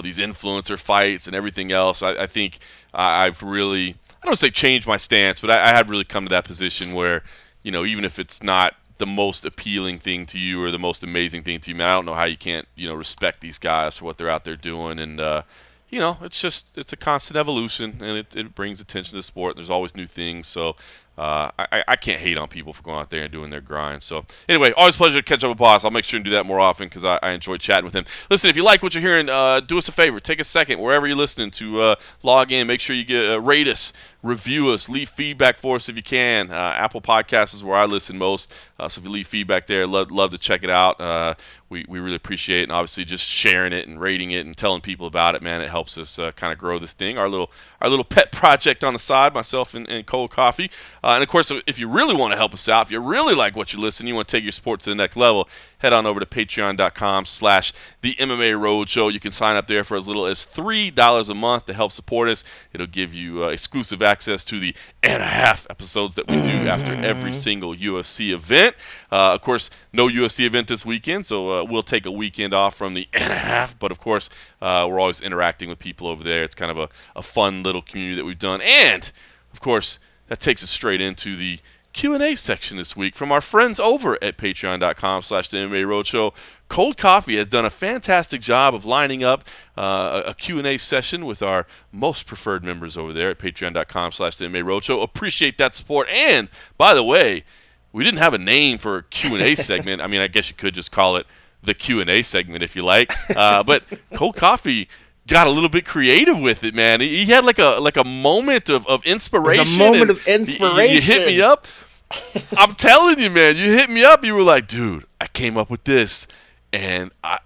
[SPEAKER 1] these influencer fights and everything else. I think I've really, I don't say changed my stance, but I have really come to that position where, even if it's not the most appealing thing to you or the most amazing thing to you, man, I don't know how you can't, respect these guys for what they're out there doing. And, it's a constant evolution, and it brings attention to the sport. And there's always new things. So I can't hate on people for going out there and doing their grind. So anyway, always a pleasure to catch up with Bas. I'll make sure and do that more often because I enjoy chatting with him. Listen, if you like what you're hearing, do us a favor. Take a second wherever you're listening to log in. Make sure you rate us, review us, leave feedback for us if you can. Apple Podcasts is where I listen most. So if you leave feedback there, love to check it out. We really appreciate it, and obviously just sharing it and rating it and telling people about it, man. It helps us kind of grow this thing. Our little pet project on the side, myself and Cold Coffee. And of course, if you really want to help us out, if you really like what you listen, you want to take your sport to the next level, head on over to patreon.com/the MMA Roadshow. You can sign up there for as little as $3 a month to help support us. It'll give you exclusive access to the and a half episodes that we do after every single UFC event. Of course, no UFC event this weekend, so we'll take a weekend off from the and a half. But of course, we're always interacting with people over there. It's kind of a fun little community that we've done. And of course, that takes us straight into the Q&A section this week from our friends over at patreon.com/the MMA Roadshow. Cold Coffee has done a fantastic job of lining up a Q&A session with our most preferred members over there at patreon.com/the MMA Roadshow. Appreciate that support. And by the way, we didn't have a name for a Q&A segment. I mean, I guess you could just call it the Q&A segment if you like. But Cold Coffee got a little bit creative with it, man. He had like a moment of inspiration.
[SPEAKER 2] It's a moment of inspiration.
[SPEAKER 1] You hit me up. I'm telling you, man. You hit me up. You were like, dude, I came up with this, and I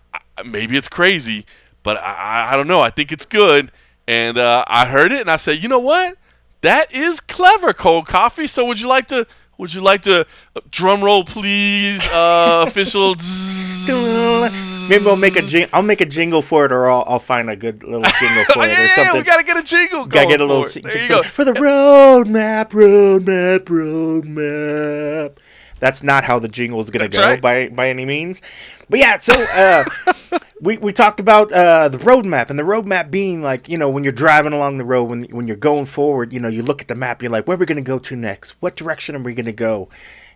[SPEAKER 1] maybe it's crazy, but I don't know. I think it's good. And I heard it, and I said, you know what? That is clever, Cold Coffee. So would you like to drum roll, please, official?
[SPEAKER 2] Maybe I'll make a jingle for it, or I'll find a good little jingle for it, or something.
[SPEAKER 1] Yeah, we gotta get a jingle.
[SPEAKER 2] Gotta get a little.
[SPEAKER 1] There you go.
[SPEAKER 2] For the roadmap. That's not how the jingle is gonna go, right, by any means. But yeah, so we talked about the roadmap, and the roadmap being like, when you're driving along the road, when you're going forward, you look at the map, you're like, where are we going to go to next? What direction are we going to go?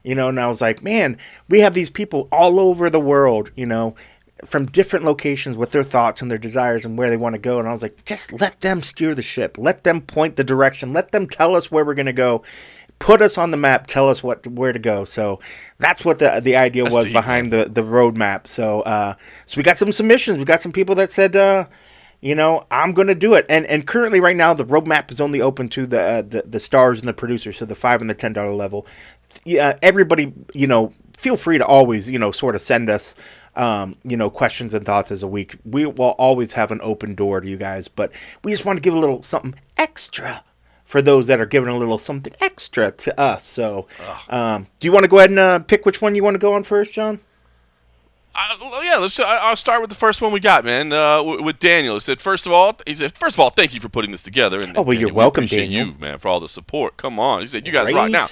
[SPEAKER 2] And I was like, man, we have these people all over the world, from different locations with their thoughts and their desires and where they want to go. And I was like, just let them steer the ship. Let them point the direction. Let them tell us where we're going to go. put us on the map, tell us where to go. So that's what the idea was
[SPEAKER 1] deep,
[SPEAKER 2] behind the roadmap. So so we got some submissions. We got some people that said, I'm going to do it. And currently right now the roadmap is only open to the stars and the producers, so the $5 and the $10 level. Yeah, everybody, feel free to always, sort of send us questions and thoughts as a week. We will always have an open door to you guys, but we just want to give a little something extra for those that are giving a little something extra to us. So, do you want to go ahead and pick which one you want to go on first, John?
[SPEAKER 1] I'll start with the first one we got, man. With Daniel, he said, first of all, thank you for putting this together. And,
[SPEAKER 2] well, you're welcome, Daniel.
[SPEAKER 1] You, man, for all the support. Come on, he said, you guys
[SPEAKER 2] Right.
[SPEAKER 1] rock. Now,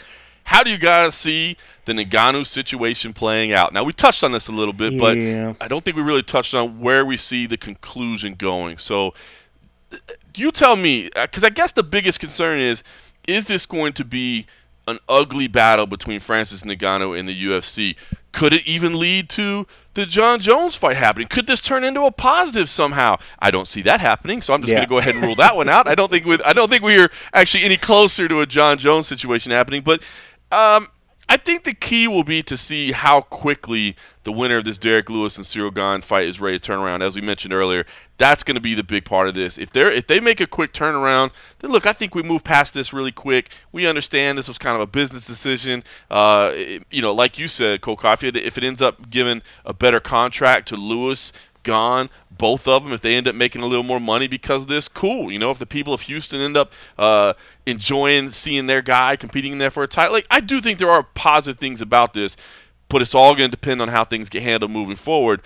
[SPEAKER 1] how do you guys see the Ngannou situation playing out? Now, we touched on this a little bit, but I don't think we really touched on where we see the conclusion going. So, you tell me, because I guess the biggest concern is this going to be an ugly battle between Francis Ngannou and the UFC? Could it even lead to the John Jones fight happening? Could this turn into a positive somehow? I don't see that happening, so I'm just going to go ahead and rule that one out. I don't think we are actually any closer to a John Jones situation happening, but I think the key will be to see how quickly the winner of this Derek Lewis and Cyril Gane fight is ready to turn around. As we mentioned earlier, that's going to be the big part of this. If they make a quick turnaround, then look, I think we move past this really quick. We understand this was kind of a business decision. Like you said, Cole Coffey, if it ends up giving a better contract to Lewis, Gane, both of them, if they end up making a little more money because of this, cool. If the people of Houston end up enjoying seeing their guy competing in there for a title, I do think there are positive things about this, but it's all going to depend on how things get handled moving forward.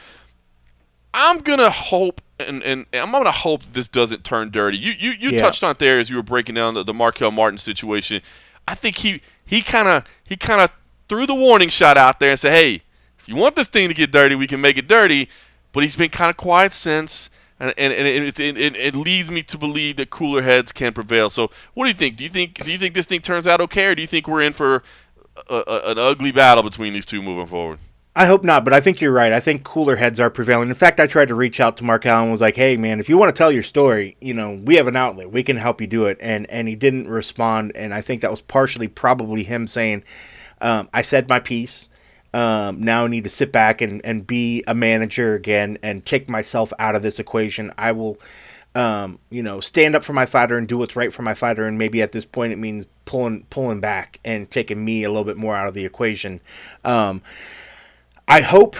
[SPEAKER 1] I'm gonna hope, and I'm gonna hope that this doesn't turn dirty. You touched on it there as you were breaking down the Markel Martin situation. I think he kind of threw the warning shot out there and said, hey, if you want this thing to get dirty, we can make it dirty. But he's been kind of quiet since, and it leads me to believe that cooler heads can prevail. So, what do you think? Do you think this thing turns out okay, or do you think we're in for an ugly battle between these two moving forward?
[SPEAKER 2] I hope not, but I think you're right. I think cooler heads are prevailing. In fact, I tried to reach out to Mark Allen and was like, hey, man, if you want to tell your story, we have an outlet. We can help you do it. And he didn't respond, and I think that was partially probably him saying, I said my piece. Now I need to sit back and be a manager again and take myself out of this equation. I will, stand up for my fighter and do what's right for my fighter. And maybe at this point it means pulling back and taking me a little bit more out of the equation. I hope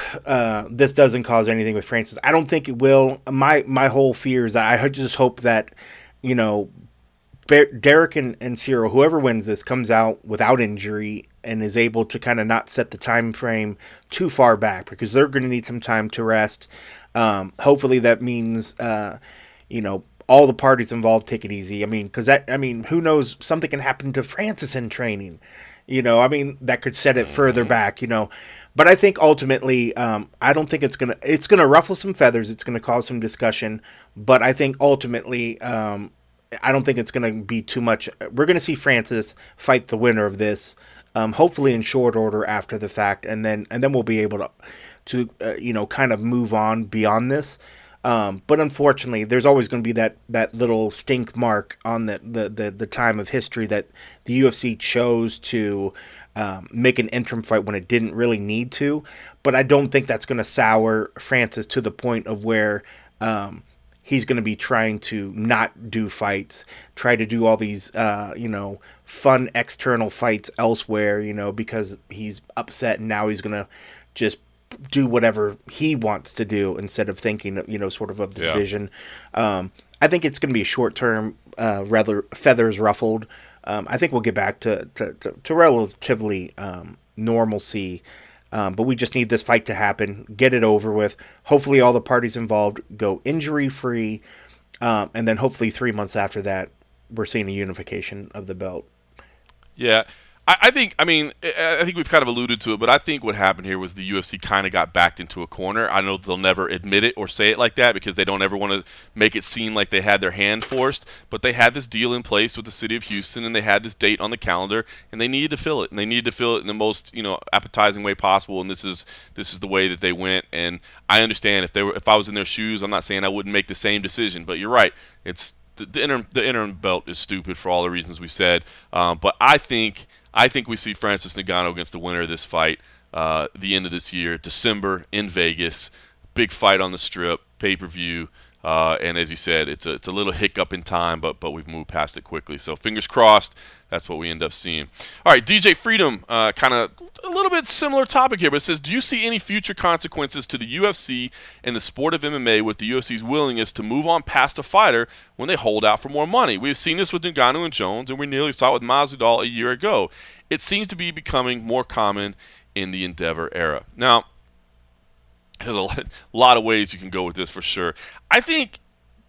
[SPEAKER 2] this doesn't cause anything with Francis. I don't think it will. My whole fear is that I just hope that, Derek and Cyril, whoever wins this, comes out without injury and is able to kind of not set the time frame too far back, because they're going to need some time to rest. Hopefully that means, all the parties involved take it easy. Who knows? Something can happen to Francis in training. That could set it further back. But I think ultimately, I don't think it's gonna ruffle some feathers. It's gonna cause some discussion. But I think ultimately, I don't think it's going to be too much. We're going to see Francis fight the winner of this, hopefully in short order after the fact, and then we'll be able to kind of move on beyond this. But unfortunately, there's always going to be that little stink mark on the time of history that the UFC chose to make an interim fight when it didn't really need to. But I don't think that's going to sour Francis to the point of where he's going to be trying to not do fights, try to do all these, fun external fights elsewhere, because he's upset and now he's going to just do whatever he wants to do instead of thinking, sort of the division. I think it's going to be a short-term, rather feathers ruffled. I think we'll get back to relatively normalcy. But we just need this fight to happen, get it over with. Hopefully all the parties involved go injury-free, and then hopefully 3 months after that, we're seeing a unification of the belt.
[SPEAKER 1] Yeah. I think we've kind of alluded to it, but I think what happened here was the UFC kind of got backed into a corner. I know they'll never admit it or say it like that because they don't ever want to make it seem like they had their hand forced, but they had this deal in place with the city of Houston, and they had this date on the calendar, and they needed to fill it, and they needed to fill it in the most appetizing way possible, and this is the way that they went. And I understand if I was in their shoes, I'm not saying I wouldn't make the same decision, but you're right. It's the interim belt is stupid for all the reasons we said, but I think I think we see Francis Ngannou against the winner of this fight the end of this year, December in Vegas. Big fight on the Strip, pay-per-view. And as you said, it's a little hiccup in time, but we've moved past it quickly. So fingers crossed, that's what we end up seeing. All right, DJ Freedom, kind of a little bit similar topic here, but it says, do you see any future consequences to the UFC and the sport of MMA with the UFC's willingness to move on past a fighter when they hold out for more money? We've seen this with Ngannou and Jones, and we nearly saw it with Masvidal a year ago. It seems to be becoming more common in the Endeavor era. Now, there's a lot of ways you can go with this for sure. I think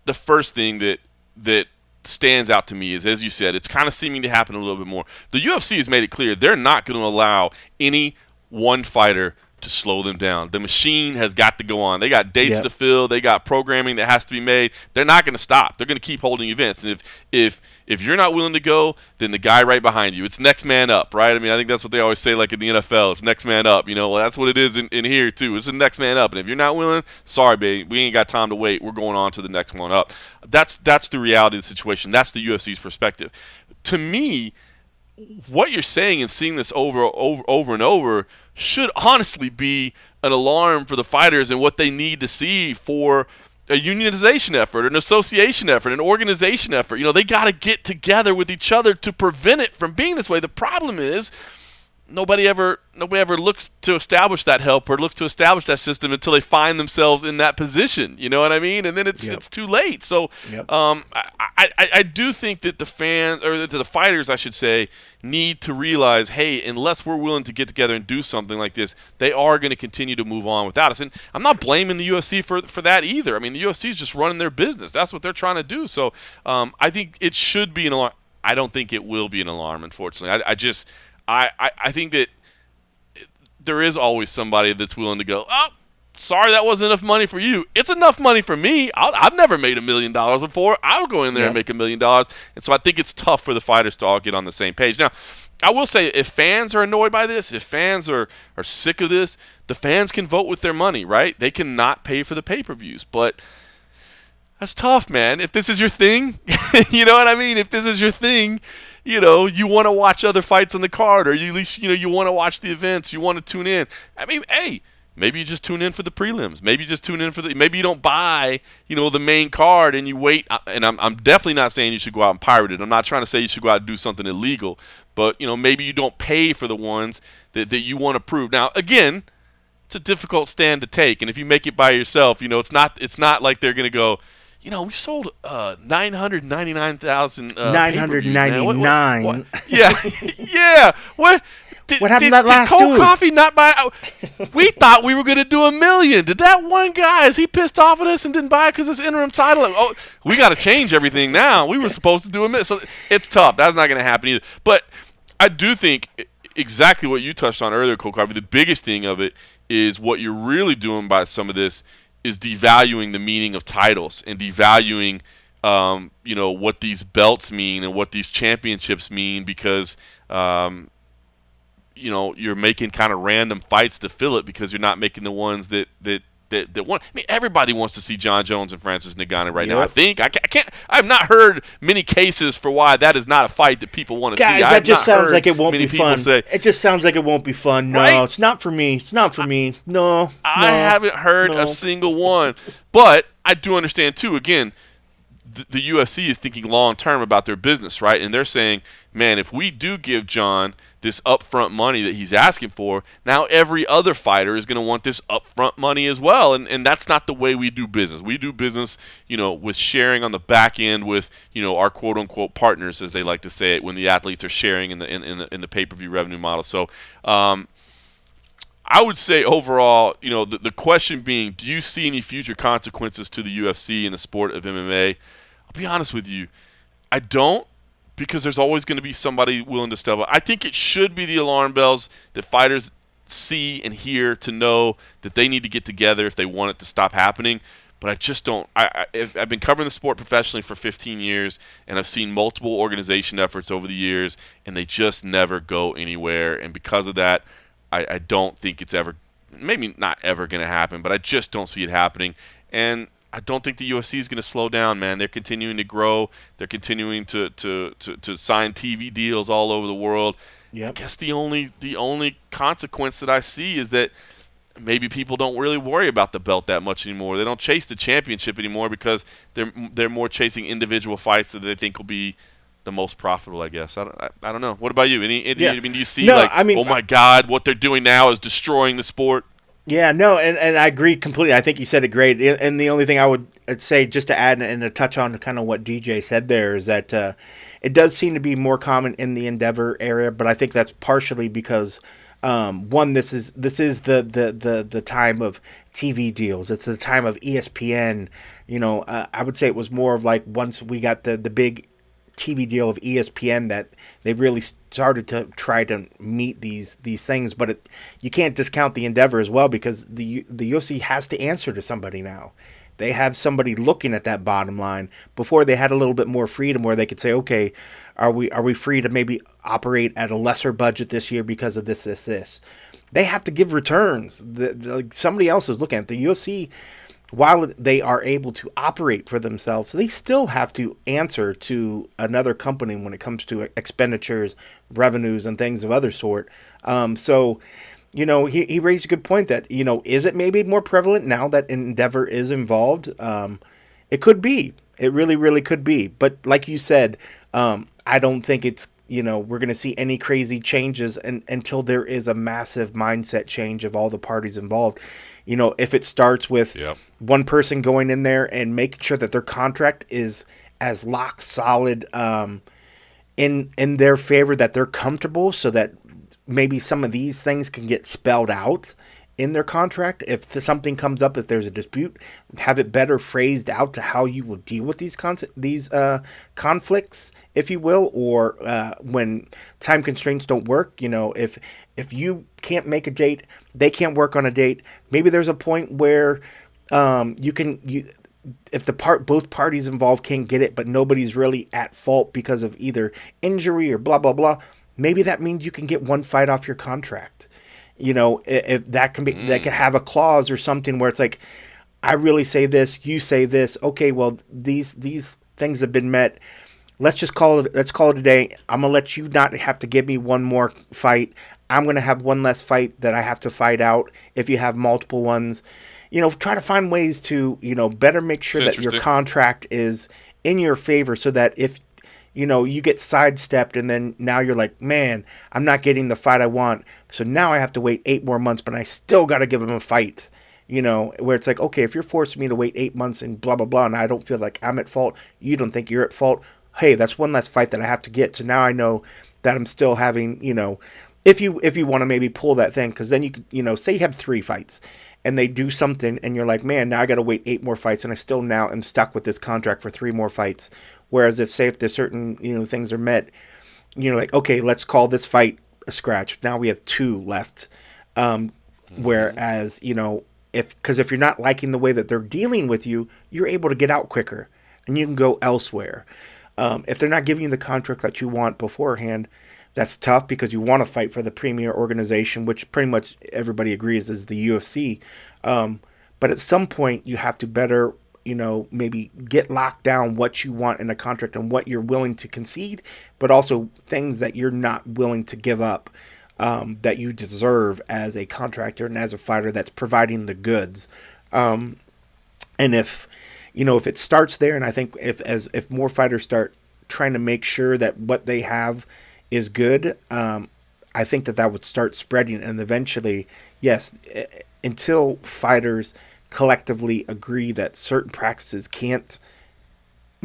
[SPEAKER 1] the first thing that stands out to me is, as you said, it's kind of seeming to happen a little bit more. The UFC has made it clear they're not going to allow any one fighter to slow them down. The machine has got to go on. They got dates to fill. They got programming that has to be made. They're not going to stop. They're going to keep holding events. And if you're not willing to go, then the guy right behind you, it's next man up, right? I mean, I think that's what they always say, like in the NFL, it's next man up. Well, that's what it is in here too. It's the next man up. And if you're not willing, sorry, babe, we ain't got time to wait. We're going on to the next one up. That's the reality of the situation. That's the UFC's perspective. To me, what you're saying and seeing this over and over should honestly be an alarm for the fighters and what they need to see for a unionization effort, an association effort, an organization effort. They got to get together with each other to prevent it from being this way. The problem is nobody ever looks to establish that help or looks to establish that system until they find themselves in that position. You know what I mean? And then it's too late. So I do think that the fans, or the fighters, I should say, need to realize, hey, unless we're willing to get together and do something like this, they are going to continue to move on without us. And I'm not blaming the UFC for that either. I mean, the UFC is just running their business. That's what they're trying to do. So I think it should be an alarm. I don't think it will be an alarm, unfortunately. I think that there is always somebody that's willing to go, oh, sorry, that wasn't enough money for you. It's enough money for me. I've never made $1 million before. I'll go in there and make $1 million. And so I think it's tough for the fighters to all get on the same page. Now, I will say, if fans are annoyed by this, if fans are sick of this, the fans can vote with their money, right? They cannot pay for the pay-per-views. But that's tough, man. If this is your thing, you know what I mean? If this is your thing, you want to watch other fights on the card, or at least, you want to watch the events, you want to tune in. I mean, hey, maybe you just tune in for the prelims. Maybe you just tune in maybe you don't buy, the main card and you wait. And I'm definitely not saying you should go out and pirate it. I'm not trying to say you should go out and do something illegal. But, maybe you don't pay for the ones that you want to prove. Now, again, it's a difficult stand to take. And if you make it by yourself, it's not like they're going to go, we sold 999,000
[SPEAKER 2] 999.
[SPEAKER 1] Yeah. What
[SPEAKER 2] happened to that last
[SPEAKER 1] Cold
[SPEAKER 2] dude?
[SPEAKER 1] Coffee not buy? We thought we were going to do $1 million. Did that one guy, is he pissed off at us and didn't buy it because it's interim title? Oh, we got to change everything now. We were supposed to do $1 million. So it's tough. That's not going to happen either. But I do think exactly what you touched on earlier, Cold Coffee, the biggest thing of it is what you're really doing by some of this is devaluing the meaning of titles and devaluing, what these belts mean and what these championships mean, because, you're making kind of random fights to fill it because you're not making the ones that want. I mean, everybody wants to see John Jones and Francis Ngannou right now. I think I can't. I've not heard many cases for why that is not a fight that people want to see.
[SPEAKER 2] Guys, that just sounds like it won't be fun. It just sounds like it won't be fun. No,
[SPEAKER 1] right?
[SPEAKER 2] It's not for me. It's not for me. No,
[SPEAKER 1] I haven't heard a single one. But I do understand too. Again, the UFC is thinking long term about their business, right? And they're saying, man, if we do give John this upfront money that he's asking for, now every other fighter is going to want this upfront money as well, and that's not the way we do business. We do business, with sharing on the back end with, our quote unquote partners, as they like to say it, when the athletes are sharing in the pay-per-view revenue model. So, I would say overall, the question being, do you see any future consequences to the UFC and the sport of MMA? I'll be honest with you, I don't. Because there's always going to be somebody willing to step up. I think it should be the alarm bells that fighters see and hear to know that they need to get together if they want it to stop happening. But I just don't. I've been covering the sport professionally for 15 years, and I've seen multiple organization efforts over the years, and they just never go anywhere. And because of that, I don't think it's ever, maybe not ever going to happen, but I just don't see it happening. And I don't think the UFC is going to slow down, man. They're continuing to grow. They're continuing to sign TV deals all over the world. I guess the only consequence that I see is that maybe people don't really worry about the belt that much anymore. They don't chase the championship anymore because they're more chasing individual fights that they think will be the most profitable, I guess. I don't know. What about you? I mean, do you see oh my God, what they're doing now is destroying the sport?
[SPEAKER 2] Yeah, no, and I agree completely. I think you said it great. And the only thing I would say, just to add and to touch on kind of what DJ said there, is that it does seem to be more common in the Endeavor area, but I think that's partially because one, this is the time of TV deals. It's the time of ESPN. I would say it was more of like once we got the big TV deal of ESPN that they really started to try to meet these things. But you can't discount the Endeavor as well, because the UFC has to answer to somebody now. They have somebody looking at that bottom line. Before, they had a little bit more freedom where they could say, okay, are we free to maybe operate at a lesser budget this year because of this? They have to give returns. Somebody else is looking at the UFC. While they are able to operate for themselves, they still have to answer to another company when it comes to expenditures, revenues, and things of other sort. He raised a good point that, is it maybe more prevalent now that Endeavor is involved? It could be. It really, really could be. But like you said, I don't think it's, we're going to see any crazy changes until there is a massive mindset change of all the parties involved. If it starts with one person going in there and making sure that their contract is as lock solid in their favor, that they're comfortable, so that maybe some of these things can get spelled out in their contract. If something comes up, if there's a dispute, have it better phrased out to how you will deal with these conflicts, if you will, or when time constraints don't work. If you can't make a date, they can't work on a date. Maybe there's a point where if both parties involved can't get it, but nobody's really at fault because of either injury or blah blah blah. Maybe that means you can get one fight off your contract. If that can be, that could have a clause or something where it's like, I really say this, you say this. Okay, well, these things have been met. Let's call it a day. I'm gonna let you not have to give me one more fight. I'm gonna have one less fight that I have to fight out if you have multiple ones. Try to find ways to better make sure that your contract is in your favor, so that if you get sidestepped and then now you're like, man, I'm not getting the fight I want. So now I have to wait 8 more months, but I still got to give him a fight. Where it's like, okay, if you're forcing me to wait 8 months and blah, blah, blah, and I don't feel like I'm at fault, you don't think you're at fault. Hey, that's one less fight that I have to get. So now I know that I'm still having, if you want to maybe pull that thing, because then you could, say you have 3 fights and they do something and you're like, man, now I got to wait 8 more fights and I still now am stuck with this contract for 3 more fights. Whereas if there's certain, things are met, like, okay, let's call this fight a scratch. Now we have 2 left. Whereas, if you're not liking the way that they're dealing with you, you're able to get out quicker and you can go elsewhere. If they're not giving you the contract that you want beforehand, that's tough, because you want to fight for the premier organization, which pretty much everybody agrees is the UFC. But at some point you have to better, maybe get locked down what you want in a contract and what you're willing to concede, but also things that you're not willing to give up, that you deserve as a contractor and as a fighter that's providing the goods. And if it starts there, and I think if more fighters start trying to make sure that what they have is good, I think that would start spreading, and eventually, yes, until fighters collectively agree that certain practices can't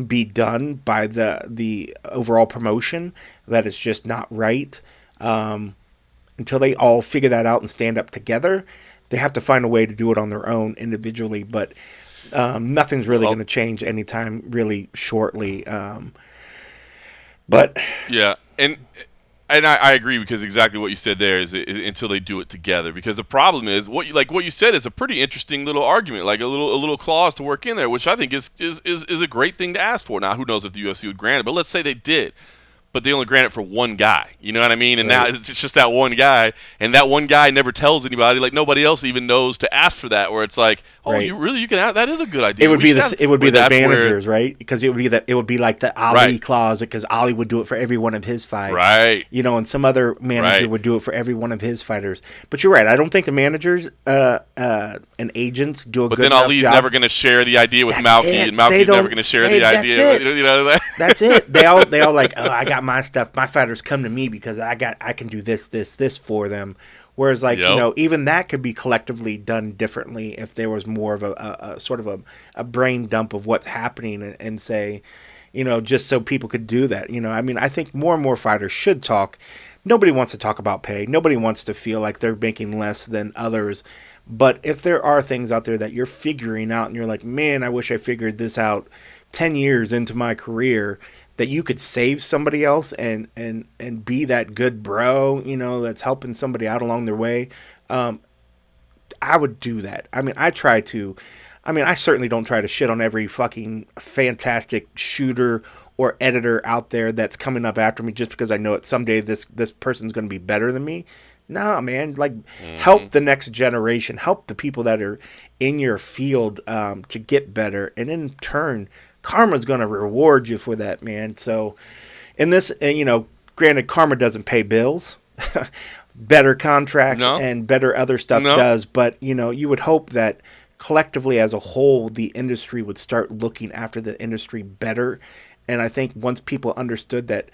[SPEAKER 2] be done by the overall promotion, that it's just not right, until they all figure that out and stand up together, they have to find a way to do it on their own individually. But nothing's really going to change anytime really shortly. But
[SPEAKER 1] yeah, and I agree, because exactly what you said there is until they do it together. Because the problem is what you said is a pretty interesting little argument, like a little clause to work in there, which I think is a great thing to ask for. Now, who knows if the UFC would grant it, but let's say they did. but they only grant it for one guy. You know what I mean? And now it's just that one guy, and that one guy never tells anybody. Like nobody else even knows to ask for that. Where it's like, oh, you can ask, that is a good idea.
[SPEAKER 2] It would be the managers, right? Because it would be like the Ali clause, because Ali would do it for every one of his fights,
[SPEAKER 1] right?
[SPEAKER 2] You know, and some other manager would do it for every one of his fighters. But you're right. I don't think the managers and agents do a good enough job. But then
[SPEAKER 1] Ali's never going to share the idea with Malky, and Malky's never going to share the idea. You know,
[SPEAKER 2] that's it. They all like, oh, I got my stuff. My fighters come to me because I can do this for them. Whereas, like, you know, even that could be collectively done differently if there was more of a sort of a brain dump of what's happening and say, you know, just so people could do that. You know, I mean, I think more and more fighters should talk. Nobody wants to talk about pay. Nobody wants to feel like they're making less than others. But if there are things out there that you're figuring out and you're like, man, I wish I figured this out 10 years into my career, that you could save somebody else and be that good bro, you know, that's helping somebody out along their way, I would do that. I mean, I certainly don't try to shit on every fucking fantastic shooter or editor out there that's coming up after me just because I know it someday this person's going to be better than me. Nah, man, like, help the next generation, help the people that are in your field to get better, and in turn, karma's going to reward you for that, man. So in this, you know, granted, karma doesn't pay bills. Better contracts and better other stuff does. But, you know, you would hope that collectively as a whole, the industry would start looking after the industry better. And I think once people understood that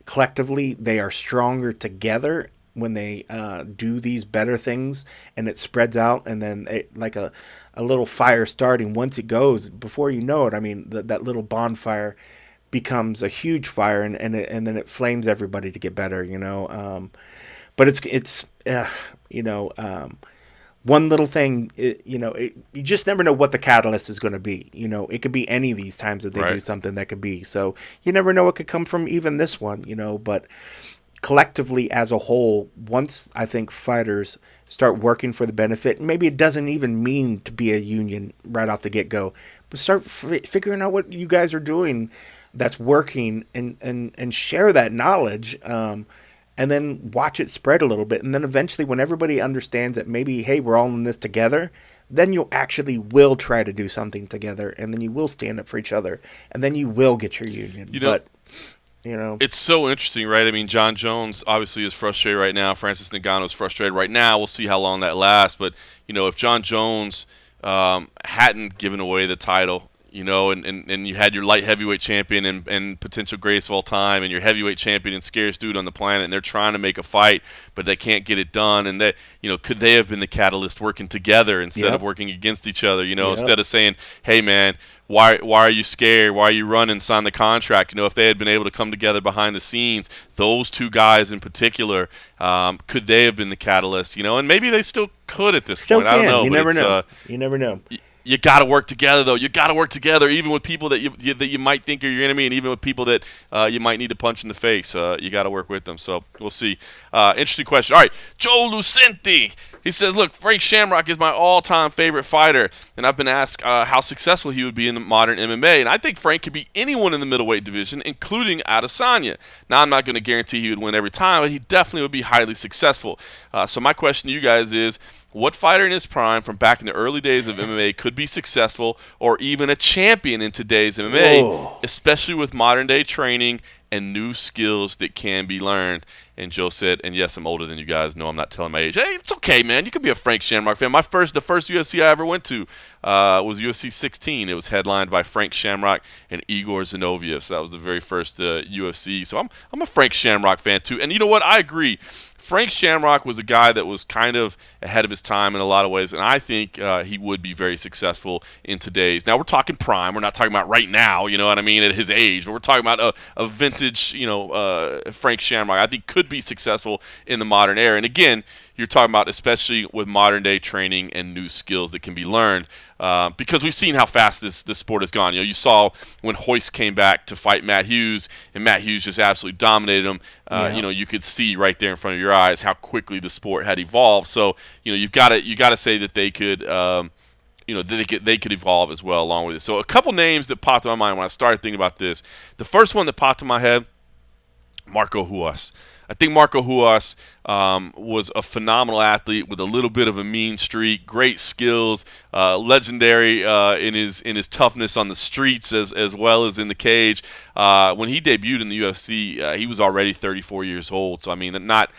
[SPEAKER 2] collectively they are stronger together when they do these better things, and it spreads out, and then like a little fire starting, once it goes, before you know it, I mean, that little bonfire becomes a huge fire, and then it flames everybody to get better, you know. But it's you know, one little thing, you know, you just never know what the catalyst is going to be. You know, it could be any of these times that they do something that could be. So you never know what could come from even this one, you know. But collectively as a whole, once I think fighters start working for the benefit, maybe it doesn't even mean to be a union right off the get-go, but start figuring out what you guys are doing that's working, and share that knowledge, and then watch it spread a little bit. And then eventually when everybody understands that maybe, hey, we're all in this together, then you actually will try to do something together, and then you will stand up for each other, and then you will get your union. You know,
[SPEAKER 1] it's so interesting, right? I mean, John Jones obviously is frustrated right now. Francis Ngannou is frustrated right now. We'll see how long that lasts. But, you know, if John Jones hadn't given away the title, you know, and you had your light heavyweight champion and potential greatest of all time, and your heavyweight champion and scariest dude on the planet, and they're trying to make a fight, but they can't get it done, and that, you know, could they have been the catalyst working together instead of working against each other, you know, instead of saying, hey, man, why are you scared? Why are you running? Sign the contract. You know, if they had been able to come together behind the scenes, those two guys in particular, could they have been the catalyst? You know, and maybe they still could at this point. I don't know.
[SPEAKER 2] You never know. You never know.
[SPEAKER 1] You got to work together, though. You got to work together, even with people that you might think are your enemy, and even with people that you might need to punch in the face. You got to work with them. So we'll see. Interesting question. All right, Joe Lucenti. He says, look, Frank Shamrock is my all-time favorite fighter, and I've been asked how successful he would be in the modern MMA, and I think Frank could be anyone in the middleweight division, including Adesanya. Now, I'm not going to guarantee he would win every time, but he definitely would be highly successful. So my question to you guys is, what fighter in his prime from back in the early days of MMA could be successful or even a champion in today's MMA, especially with modern-day training and new skills that can be learned? And Joe said, and yes, I'm older than you guys. No, I'm not telling my age. Hey, it's okay, man. You could be a Frank Shamrock fan. The first UFC I ever went to was UFC 16. It was headlined by Frank Shamrock and Igor Zinoviev. So that was the very first UFC. So I'm a Frank Shamrock fan too. And you know what? I agree. Frank Shamrock was a guy that was kind of ahead of his time in a lot of ways, and I think he would be very successful in today's. Now, we're talking prime. We're not talking about right now, you know what I mean, at his age. But we're talking about a vintage, you know, Frank Shamrock I think could be successful in the modern era. And again, you're talking about especially with modern-day training and new skills that can be learned, because we've seen how fast this sport has gone. You know, you saw when Hoist came back to fight Matt Hughes, and Matt Hughes just absolutely dominated him. You know, you could see right there in front of your eyes how quickly the sport had evolved. So, you know, you got to say that they could, you know, they could evolve as well along with it. So, a couple names that popped in my mind when I started thinking about this. The first one that popped in my head Marco Huas. I think Marco Huas was a phenomenal athlete with a little bit of a mean streak, great skills, legendary in his toughness on the streets as well as in the cage. When he debuted in the UFC, he was already 34 years old. So I mean, not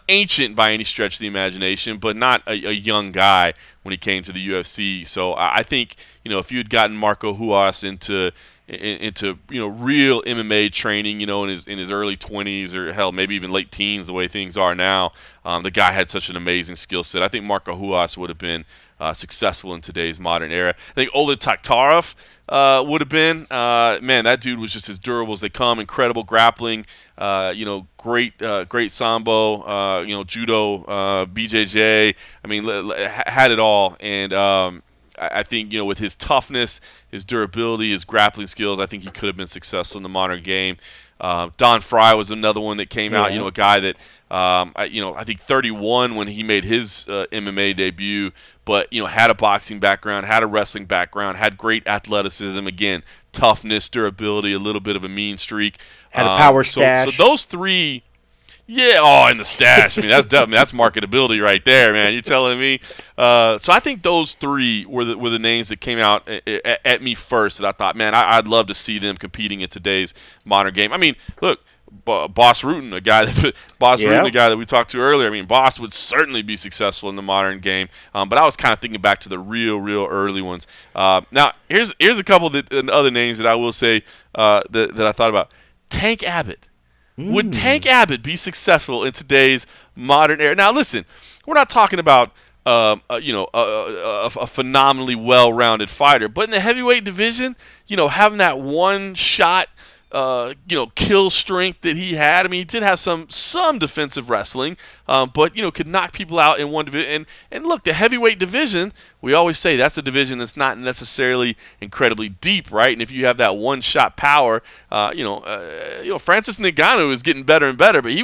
[SPEAKER 1] ancient by any stretch of the imagination, but not a young guy when he came to the UFC. So I think if you had gotten Marco Huas into real MMA training, in his early 20s or hell maybe even late teens, the way things are now, the guy had such an amazing skill set. I think Marco Huas would have been successful in today's modern era. I think Oleg Taktarov would have been. Man, that dude was just as durable as they come. Incredible grappling. Great sambo. Judo, BJJ. I mean, had it all. And I think with his toughness, his durability, his grappling skills, I think he could have been successful in the modern game. Don Fry was another one that came out. A guy that I think 31 when he made his MMA debut, but had a boxing background, had a wrestling background, had great athleticism. Again, toughness, durability, a little bit of a mean streak.
[SPEAKER 2] Had a power stash.
[SPEAKER 1] So those three. Yeah, and the stash. I mean, that's marketability right there, man. You're telling me. So I think those three were the names that came out at me first that I thought, man, I'd love to see them competing in today's modern game. I mean, look, Boss Rutan, a guy that we talked to earlier. I mean, Boss would certainly be successful in the modern game. But I was kind of thinking back to the real early ones. Now, here's a couple of other names that I will say that I thought about. Tank Abbott. Would Tank Abbott be successful in today's modern era? Now, listen, we're not talking about a phenomenally well-rounded fighter, but in the heavyweight division, having that one shot, kill strength that he had. I mean, he did have some defensive wrestling, but could knock people out in one division. And look, the heavyweight division, we always say that's a division that's not necessarily incredibly deep, right? And if you have that one shot power, Francis Ngannou is getting better and better, but he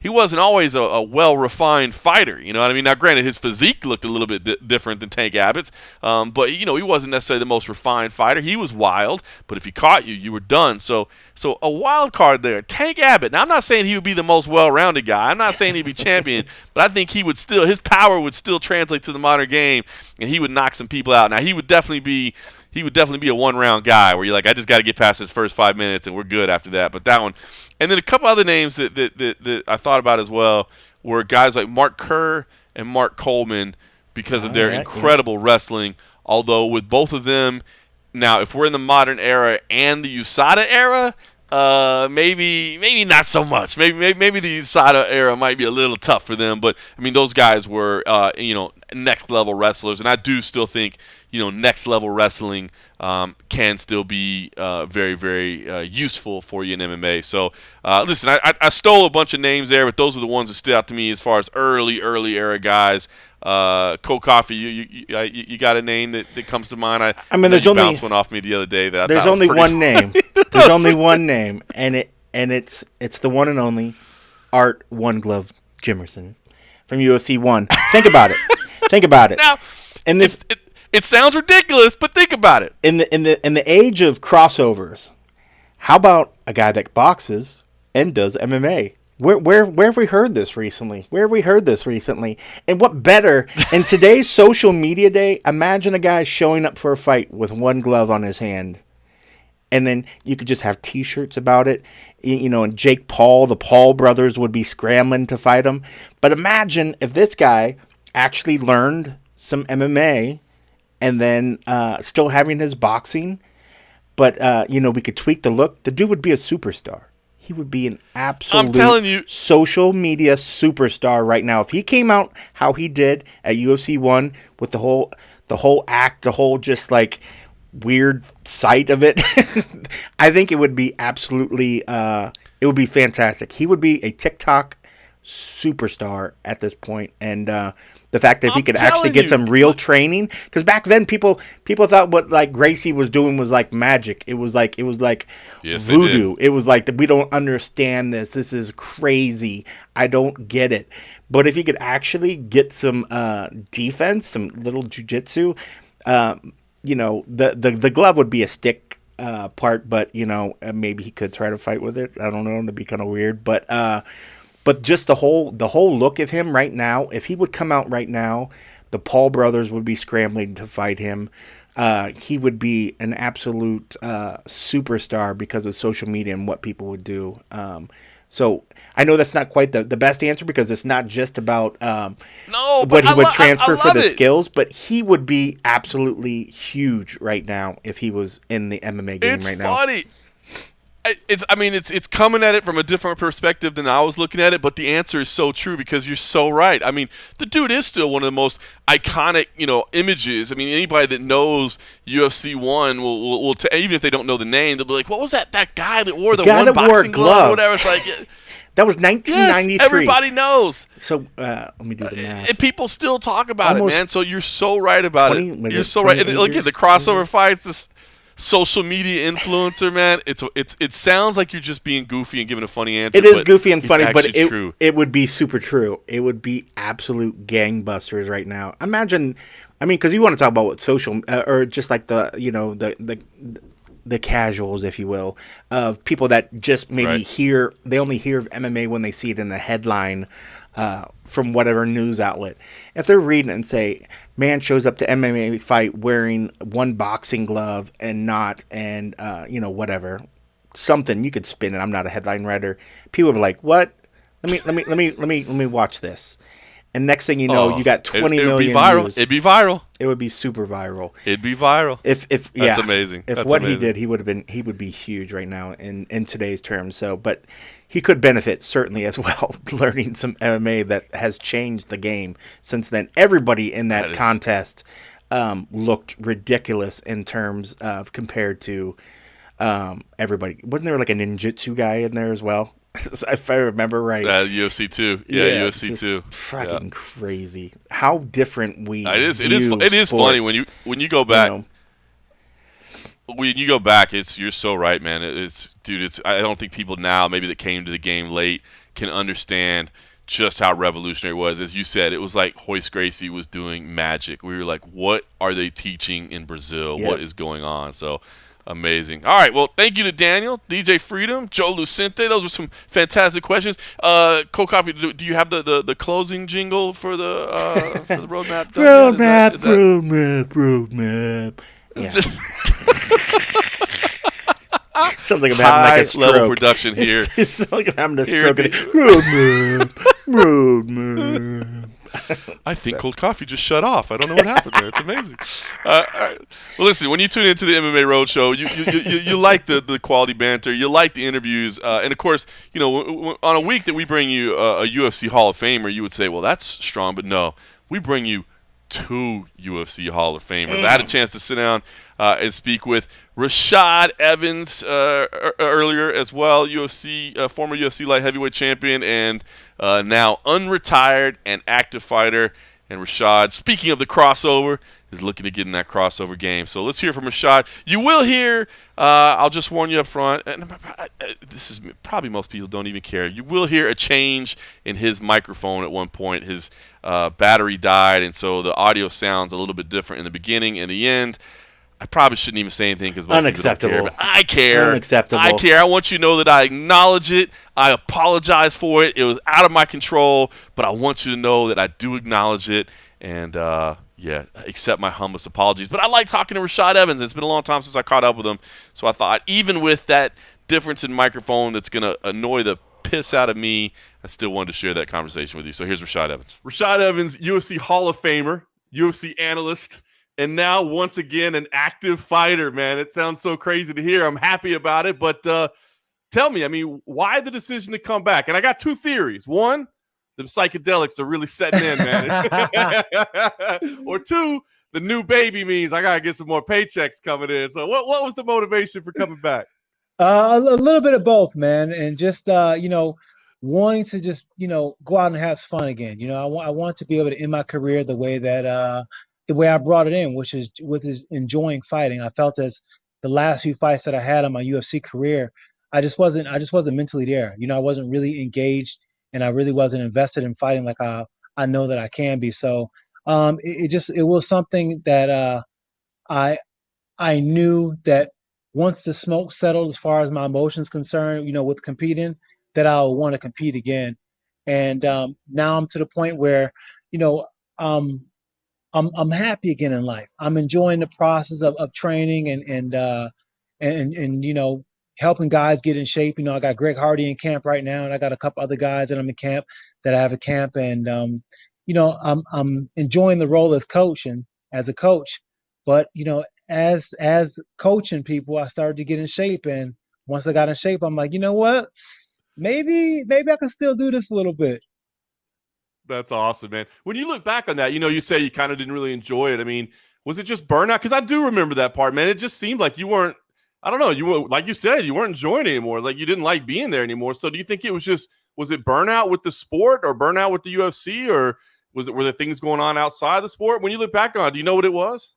[SPEAKER 1] wasn't always a well refined fighter. You know what I mean? Now, granted, his physique looked a little bit different than Tank Abbott's, but he wasn't necessarily the most refined fighter. He was wild, but if he caught you, you were done. So a wild card there, Tank Abbott. Now, I'm not saying he would be the most well-rounded guy. I'm not saying he'd be champion, but I think his power would still translate to the modern game, and he would knock some people out. Now, he would definitely be a one-round guy where you're like, I just got to get past his first 5 minutes and we're good after that. But that one, and then a couple other names that I thought about as well were guys like Mark Kerr and Mark Coleman because of their incredible wrestling. Although with both of them, now if we're in the modern era and the USADA era, maybe not so much. Maybe the USADA era might be a little tough for them. But I mean, those guys were next level wrestlers, and I do still think next level wrestling can still be very, very useful for you in MMA. So listen, I stole a bunch of names there, but those are the ones that stood out to me as far as early era guys. Cold Coffee, you got a name that comes to mind? I mean, there's only bounced one off me the other day that I
[SPEAKER 2] there's
[SPEAKER 1] thought
[SPEAKER 2] only
[SPEAKER 1] was
[SPEAKER 2] one name. There's only one name, and it's the one and only Art One Glove Jimerson from UFC 1. Think about it. Think about it.
[SPEAKER 1] Now,
[SPEAKER 2] and this
[SPEAKER 1] it sounds ridiculous, but think about it.
[SPEAKER 2] In the age of crossovers, how about a guy that boxes and does MMA? Where have we heard this recently? And what better in today's social media day? Imagine a guy showing up for a fight with one glove on his hand, and then you could just have T-shirts about it. And Jake Paul, the Paul brothers, would be scrambling to fight him. But imagine if this guy actually learned some MMA, and then still having his boxing, but we could tweak the look. The dude would be a superstar. He would be an absolute
[SPEAKER 1] I'm telling you,
[SPEAKER 2] social media superstar right now. If he came out how he did at UFC 1 with the whole act, the whole just like weird sight of it, I think it would be absolutely it would be fantastic. He would be a TikTok superstar at this point, and the fact that he could actually get some real training, because back then people thought what like Gracie was doing was like magic. It was like
[SPEAKER 1] yes,
[SPEAKER 2] voodoo. It was like we don't understand this. This is crazy. I don't get it. But if he could actually get some defense, some little jujitsu, the glove would be a stick part, but maybe he could try to fight with it. I don't know. That'd be kind of weird, but just the whole look of him right now. If he would come out right now, the Paul brothers would be scrambling to fight him. He would be an absolute superstar because of social media and what people would do. So I know that's not quite the best answer because it's not just about
[SPEAKER 1] No,
[SPEAKER 2] what he would transfer
[SPEAKER 1] I
[SPEAKER 2] for the
[SPEAKER 1] it.
[SPEAKER 2] skills, but he would be absolutely huge right now if he was in the MMA game
[SPEAKER 1] It's
[SPEAKER 2] right now.
[SPEAKER 1] funny. It's coming at it from a different perspective than I was looking at it, but the answer is so true because you're so right. I mean, the dude is still one of the most iconic, images. I mean, anybody that knows UFC 1 will even if they don't know the name, they'll be like, "What was that guy that wore the
[SPEAKER 2] guy
[SPEAKER 1] one
[SPEAKER 2] that wore a
[SPEAKER 1] boxing glove or
[SPEAKER 2] glove.
[SPEAKER 1] whatever?" It's like,
[SPEAKER 2] That was 1993.
[SPEAKER 1] yes, everybody knows.
[SPEAKER 2] So let me do the math.
[SPEAKER 1] And people still talk about
[SPEAKER 2] Almost
[SPEAKER 1] it, man. So you're so right about
[SPEAKER 2] 20
[SPEAKER 1] it.
[SPEAKER 2] was
[SPEAKER 1] You're
[SPEAKER 2] it
[SPEAKER 1] so right. And
[SPEAKER 2] 28
[SPEAKER 1] look at
[SPEAKER 2] years?
[SPEAKER 1] the crossover fights. This social media influencer, man. It sounds like you're just being goofy and giving a funny answer.
[SPEAKER 2] It is
[SPEAKER 1] but
[SPEAKER 2] goofy and
[SPEAKER 1] it's
[SPEAKER 2] funny, but
[SPEAKER 1] actually true.
[SPEAKER 2] it would be super true. It would be absolute gangbusters right now. Imagine, because you want to talk about what social or just like the casuals, if you will, of people that just maybe
[SPEAKER 1] Right.
[SPEAKER 2] they only hear of MMA when they see it in the headline from whatever news outlet. If they're reading it and say, man shows up to MMA fight wearing one boxing glove and whatever, something, you could spin it. I'm not a headline writer. People would be like, what? Let me watch this. And next thing you know, you got 20 million
[SPEAKER 1] It'd be viral.
[SPEAKER 2] views.
[SPEAKER 1] It'd be viral.
[SPEAKER 2] It would be super viral.
[SPEAKER 1] It'd be viral.
[SPEAKER 2] If
[SPEAKER 1] That's amazing.
[SPEAKER 2] If
[SPEAKER 1] That's
[SPEAKER 2] what
[SPEAKER 1] amazing.
[SPEAKER 2] he did, he would be huge right now in today's terms. So, but he could benefit certainly as well, learning some MMA that has changed the game since then. Everybody in that contest looked ridiculous in terms of compared to everybody. Wasn't there like a ninjutsu guy in there as well? If I remember right.
[SPEAKER 1] UFC 2. Yeah, UFC 2.
[SPEAKER 2] Fucking crazy. How different we
[SPEAKER 1] It is
[SPEAKER 2] sports,
[SPEAKER 1] funny when you go back. When you go back, you're so right, man. I don't think people now maybe that came to the game late can understand just how revolutionary it was. As you said, it was like Hoist Gracie was doing magic. We were like, what are they teaching in Brazil?
[SPEAKER 2] Yep.
[SPEAKER 1] What is going on? So amazing. All right, well, thank you to Daniel, DJ Freedom, Joe Lucente. Those were some fantastic questions. Cold Coffee, do you have the closing jingle for the roadmap?
[SPEAKER 2] Roadmap. Yeah. Sounds like I'm having like a stroke.
[SPEAKER 1] High level production here.
[SPEAKER 2] It sounds like I'm having a
[SPEAKER 1] Here
[SPEAKER 2] stroke.
[SPEAKER 1] it
[SPEAKER 2] Roadmap.
[SPEAKER 1] I think Cold Coffee just shut off. I don't know what happened there. It's amazing. All right. Well, listen, when you tune into the MMA Roadshow, you like the quality banter, you like the interviews, and of course, on a week that we bring you a UFC Hall of Famer, you would say, well, that's strong, but no, we bring you 2 UFC Hall of Famers. I had a chance to sit down and speak with Rashad Evans earlier as well, former UFC light heavyweight champion and now unretired and active fighter. And Rashad, speaking of the crossover, is looking to get in that crossover game. So let's hear from Rashad. You will hear, I'll just warn you up front, and this is probably most people don't even care. You will hear a change in his microphone at one point. His battery died, and so the audio sounds a little bit different in the beginning and the end. I probably shouldn't even say anything because most
[SPEAKER 2] Unacceptable.
[SPEAKER 1] people don't care. But I care.
[SPEAKER 2] Unacceptable.
[SPEAKER 1] I care. I want you to know that I acknowledge it. I apologize for it. It was out of my control, but I want you to know that I do acknowledge it. And, accept my humblest apologies. But I like talking to Rashad Evans. It's been a long time since I caught up with him. So I thought, even with that difference in microphone that's going to annoy the piss out of me, I still wanted to share that conversation with you. So here's Rashad Evans. Rashad Evans, UFC Hall of Famer, UFC analyst, and now once again an active fighter, man. It sounds so crazy to hear. I'm happy about it. But tell me, why the decision to come back? And I got 2 theories. One, the psychedelics are really setting in, man. Or 2, the new baby means I got to get some more paychecks coming in. So what was the motivation for coming back?
[SPEAKER 4] A little bit of both, man, and just wanting to just go out and have fun again. I want to be able to end my career the way that the way I brought it in, which is enjoying fighting. I felt as the last few fights that I had in my UFC career, I just wasn't mentally there. I wasn't really engaged, and I really wasn't invested in fighting like I know that I can be. So it was something that I knew that once the smoke settled as far as my emotions concerned, with competing, that I'll want to compete again. And now I'm to the point where, you know, um, I'm happy again in life. I'm enjoying the process of training and helping guys get in shape. I got Greg Hardy in camp right now, and I got a couple other guys that I'm in camp that I have a camp, and I'm enjoying the role as coach and as a coach. But as coaching people, I started to get in shape, and once I got in shape, I'm like, you know what? Maybe I can still do this a little bit.
[SPEAKER 1] That's awesome, man. When you look back on that, you say you kind of didn't really enjoy it. I mean, was it just burnout? Because I do remember that part, man. It just seemed like you weren't, I don't know, you were, like you said, you weren't enjoying it anymore. Like you didn't like being there anymore. So do you think it was just, was it burnout with the sport or burnout with the UFC, or were there things going on outside the sport? When you look back on it, do you know what it was?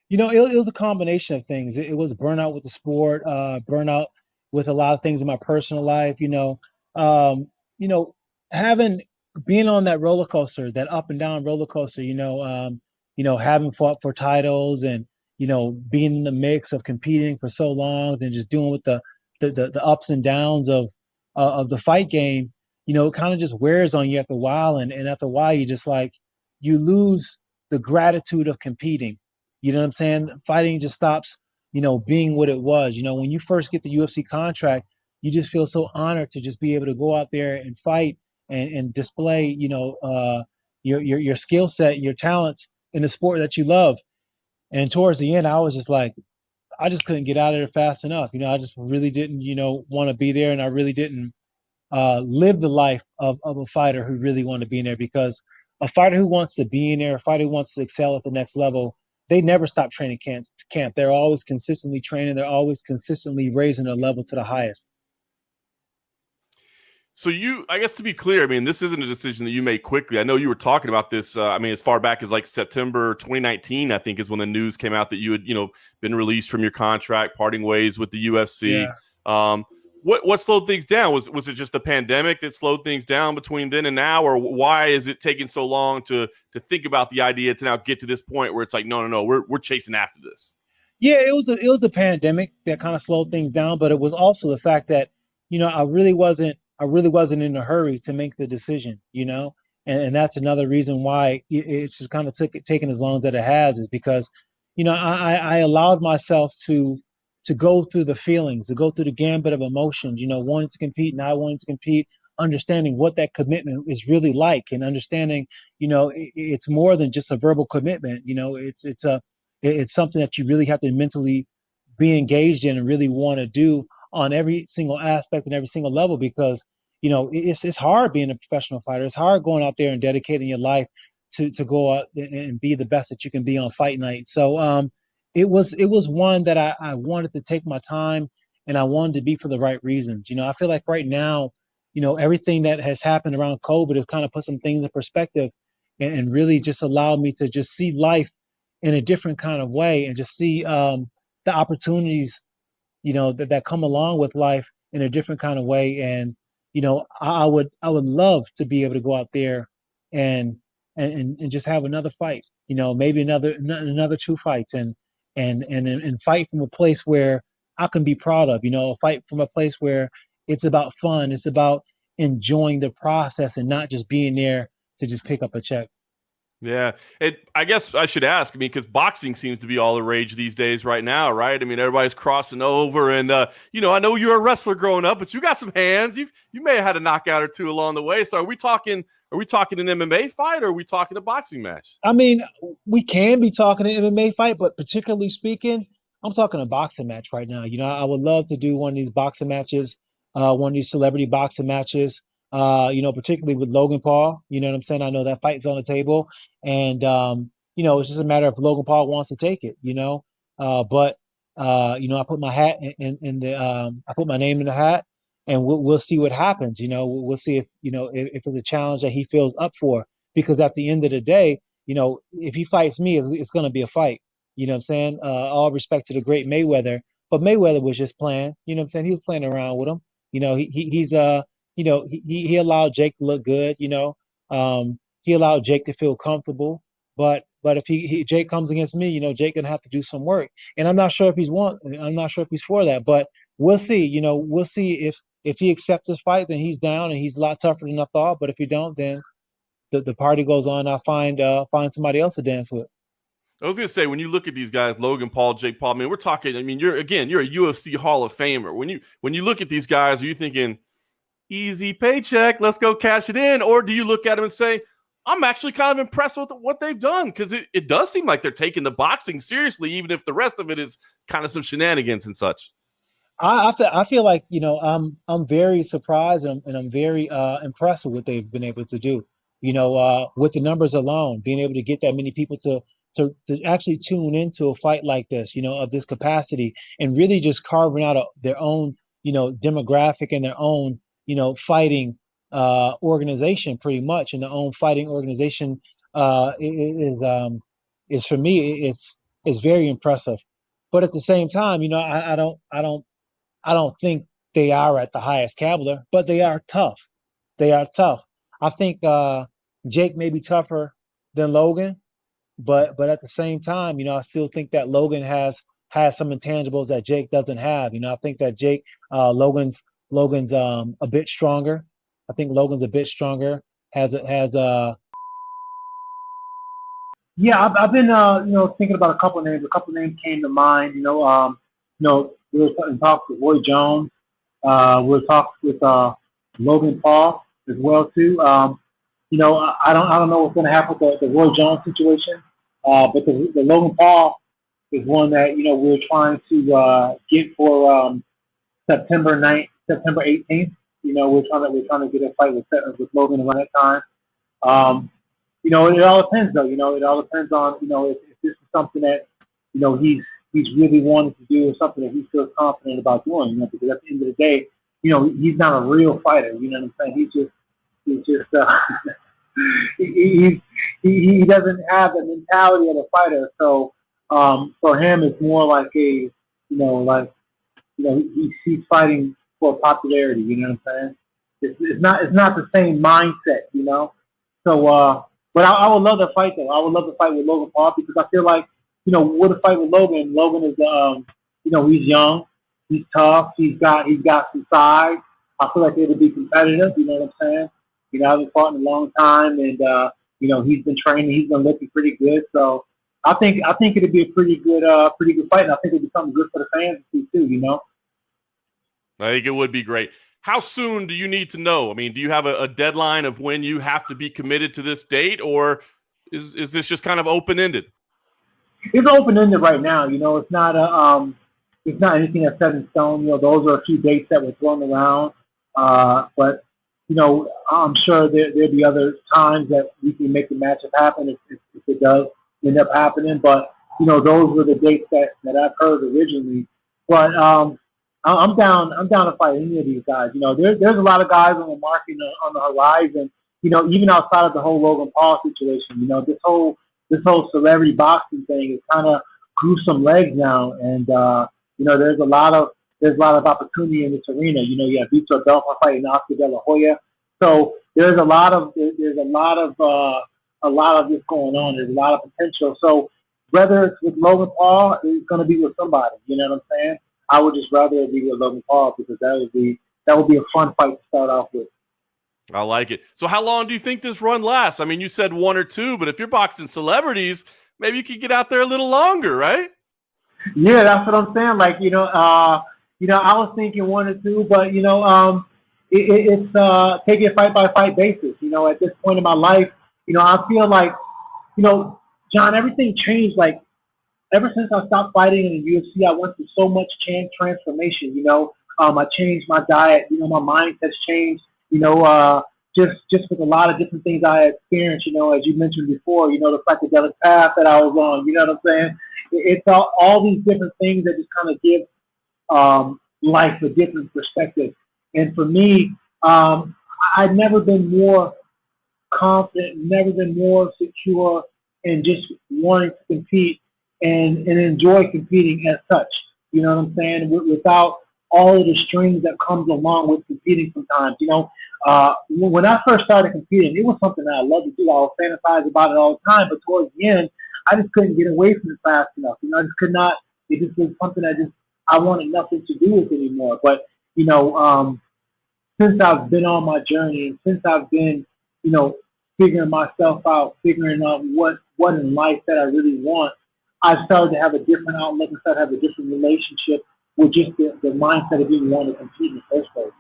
[SPEAKER 4] It was a combination of things. It was burnout with the sport, burnout with a lot of things in my personal life. Um, you know, having being on that roller coaster, that up and down roller coaster. Having fought for titles and being in the mix of competing for so long and just doing with the ups and downs of the fight game. It kind of just wears on you after a while, and after a while, you just like you lose the gratitude of competing. You know what I'm saying? Fighting just stops, being what it was. When you first get the UFC contract, you just feel so honored to just be able to go out there and fight and display, your skill set, your talents in the sport that you love. And towards the end, I was just like, I just couldn't get out of there fast enough. I just really didn't, want to be there, and I really didn't live the life of a fighter who really wanted to be in there, because a fighter who wants to be in there, a fighter who wants to excel at the next level, they never stop training camp. They're always consistently training. They're always consistently raising their level to the highest.
[SPEAKER 1] So I guess to be clear, I mean, this isn't a decision that you made quickly. I know you were talking about this. I mean, as far back as like September 2019, I think is when the news came out that you had, been released from your contract, parting ways with the UFC.
[SPEAKER 4] Yeah.
[SPEAKER 1] What slowed things down? Was it just the pandemic that slowed things down between then and now, or why is it taking so long to think about the idea to now get to this point where it's like, no, we're chasing after this?
[SPEAKER 4] Yeah, it was a pandemic that kind of slowed things down, but it was also the fact that I really wasn't in a hurry to make the decision, and that's another reason why it's just kind of taken as long as it has, is because I allowed myself to go through the feelings, to go through the gambit of emotions, wanting to compete, not wanting to compete, understanding what that commitment is really like, and understanding, it's more than just a verbal commitment. It's something that you really have to mentally be engaged in and really want to do on every single aspect and every single level, because it's hard being a professional fighter. It's hard going out there and dedicating your life to go out and be the best that you can be on fight night. So it was one that I wanted to take my time, and I wanted to be for the right reasons. I feel like right now, everything that has happened around COVID has kind of put some things in perspective, and really just allowed me to just see life in a different kind of way, and just see the opportunities that come along with life in a different kind of way. And I would love to be able to go out there and and just have another fight, maybe another two fights, and fight from a place where I can be proud of, fight from a place where it's about fun, it's about enjoying the process and not just being there to just pick up a check.
[SPEAKER 1] Yeah. I guess I should ask, I mean, because boxing seems to be all the rage these days right now, right? I mean, everybody's crossing over. And, I know you're a wrestler growing up, but you got some hands. You may have had a knockout or two along the way. So are we talking an MMA fight, or are we talking a boxing match?
[SPEAKER 4] I mean, we can be talking an MMA fight, but particularly speaking, I'm talking a boxing match right now. I would love to do one of these boxing matches, one of these celebrity boxing matches, particularly with Logan Paul. You know what I'm saying? I know that fight's on the table, and it's just a matter of Logan Paul wants to take it. But I put my hat in the I put my name in the hat, and we'll see what happens. We'll see if it's a challenge that he feels up for, because at the end of the day, if he fights me, it's going to be a fight. You know what I'm saying? All respect to the great Mayweather, but Mayweather was just playing. You know what I'm saying? He was playing around with him. He's he allowed Jake to look good. He allowed Jake to feel comfortable, but But if Jake comes against me, Jake gonna have to do some work, and I'm not sure if I'm not sure if he's for that, but we'll see. We'll see if he accepts this fight, then he's down and he's a lot tougher than I thought. But if he don't, then the party goes on. I'll find somebody else to dance with.
[SPEAKER 1] I was gonna say, when you look at these guys, Logan Paul, Jake Paul, I mean, we're talking. I mean, you're a UFC Hall of Famer. When you look at these guys, are you thinking easy paycheck, let's go cash it in, or do you look at them and say, I'm actually kind of impressed with what they've done, because it does seem like they're taking the boxing seriously, even if the rest of it is kind of some shenanigans and such.
[SPEAKER 4] I feel like I'm very surprised and I'm very impressed with what they've been able to do. With the numbers alone, being able to get that many people to actually tune into a fight like this, of this capacity, and really just carving out their own demographic and their own fighting organization, pretty much, and their own fighting organization is for me it's very impressive. But at the same time, I don't think they are at the highest caliber, but they are tough. They are tough. I think Jake may be tougher than Logan, but at the same time, I still think that Logan has some intangibles that Jake doesn't have. I think that Logan's a bit stronger. I think Logan's a bit stronger. Has Yeah, I've been thinking about a couple of names. A couple of names came to mind. We were in talks with Roy Jones. We were talks with Logan Paul as well too. I don't know what's going to happen with the Roy Jones situation, but the Logan Paul is one that we're trying to get for September 9th, September 18th. We're trying to get a fight with Logan around that time. It all depends though. It all depends on if this is something that he's really wanting to do, or something that he feels confident about doing. Because at the end of the day, he's not a real fighter. You know what I'm saying? He's just he doesn't have the mentality of a fighter. So for him, it's more like he's fighting for popularity. You know what I'm saying? It's not the same mindset. So but I would love to fight though. I would love to fight with Logan Paul, because I feel like with a fight with Logan. Logan is he's young, he's tough, he's got some size. I feel like it'll be competitive. You know what I'm saying? I haven't fought in a long time, and he's been training, he's been looking pretty good. So I think it'll be a pretty good fight, and I think it'll be something good for the fans to see too.
[SPEAKER 1] I think it would be great. How soon do you need to know? I mean, do you have a deadline of when you have to be committed to this date, or is this just kind of open-ended?
[SPEAKER 4] It's open-ended right now. It's not anything that's set in stone. Those are a few dates that were thrown around. But I'm sure there'll be other times that we can make the matchup happen if it does end up happening. But those were the dates that I've heard originally. But I'm down to fight any of these guys. There's a lot of guys on the market on the horizon. Even outside of the whole Logan Paul situation. This whole celebrity boxing thing is kind of grew some legs now, and there's a lot of opportunity in this arena. You have Vitor Belfort fighting Oscar De La Hoya, so there's a lot of this going on. There's a lot of potential. So whether it's with Logan Paul, it's going to be with somebody. You know what I'm saying? I would just rather it be with Logan Paul, because that would be a fun fight to start off with.
[SPEAKER 1] I like it. So how long do you think this run lasts? I mean, you said 1 or 2, but if you're boxing celebrities, maybe you could get out there a little longer, right?
[SPEAKER 4] Yeah, that's what I'm saying. Like, I was thinking 1 or 2, but it's taking it fight by fight basis. At this point in my life, I feel like, John, everything changed. Like, ever since I stopped fighting in the UFC, I went through so much transformation. I changed my diet. My mindset's changed. Just with a lot of different things I experienced, as you mentioned before, the psychedelic path that I was on, you know what I'm saying? It's all these different things that just kind of give life a different perspective. And for me, I've never been more confident, never been more secure, and just wanting to compete and enjoy competing as such. You know what I'm saying? Without all of the strings that comes along with competing sometimes. When I first started competing, it was something that I loved to do. I would fantasize about it all the time, but towards the end, I just couldn't get away from it fast enough. You know, I just could not. It just was something I wanted nothing to do with anymore. But you know, since I've been on my journey and since I've been, you know, figuring myself out, figuring out what in life that I really want, I started to have a different outlook and started to have a different relationship with just the mindset of even wanting to compete in the first place.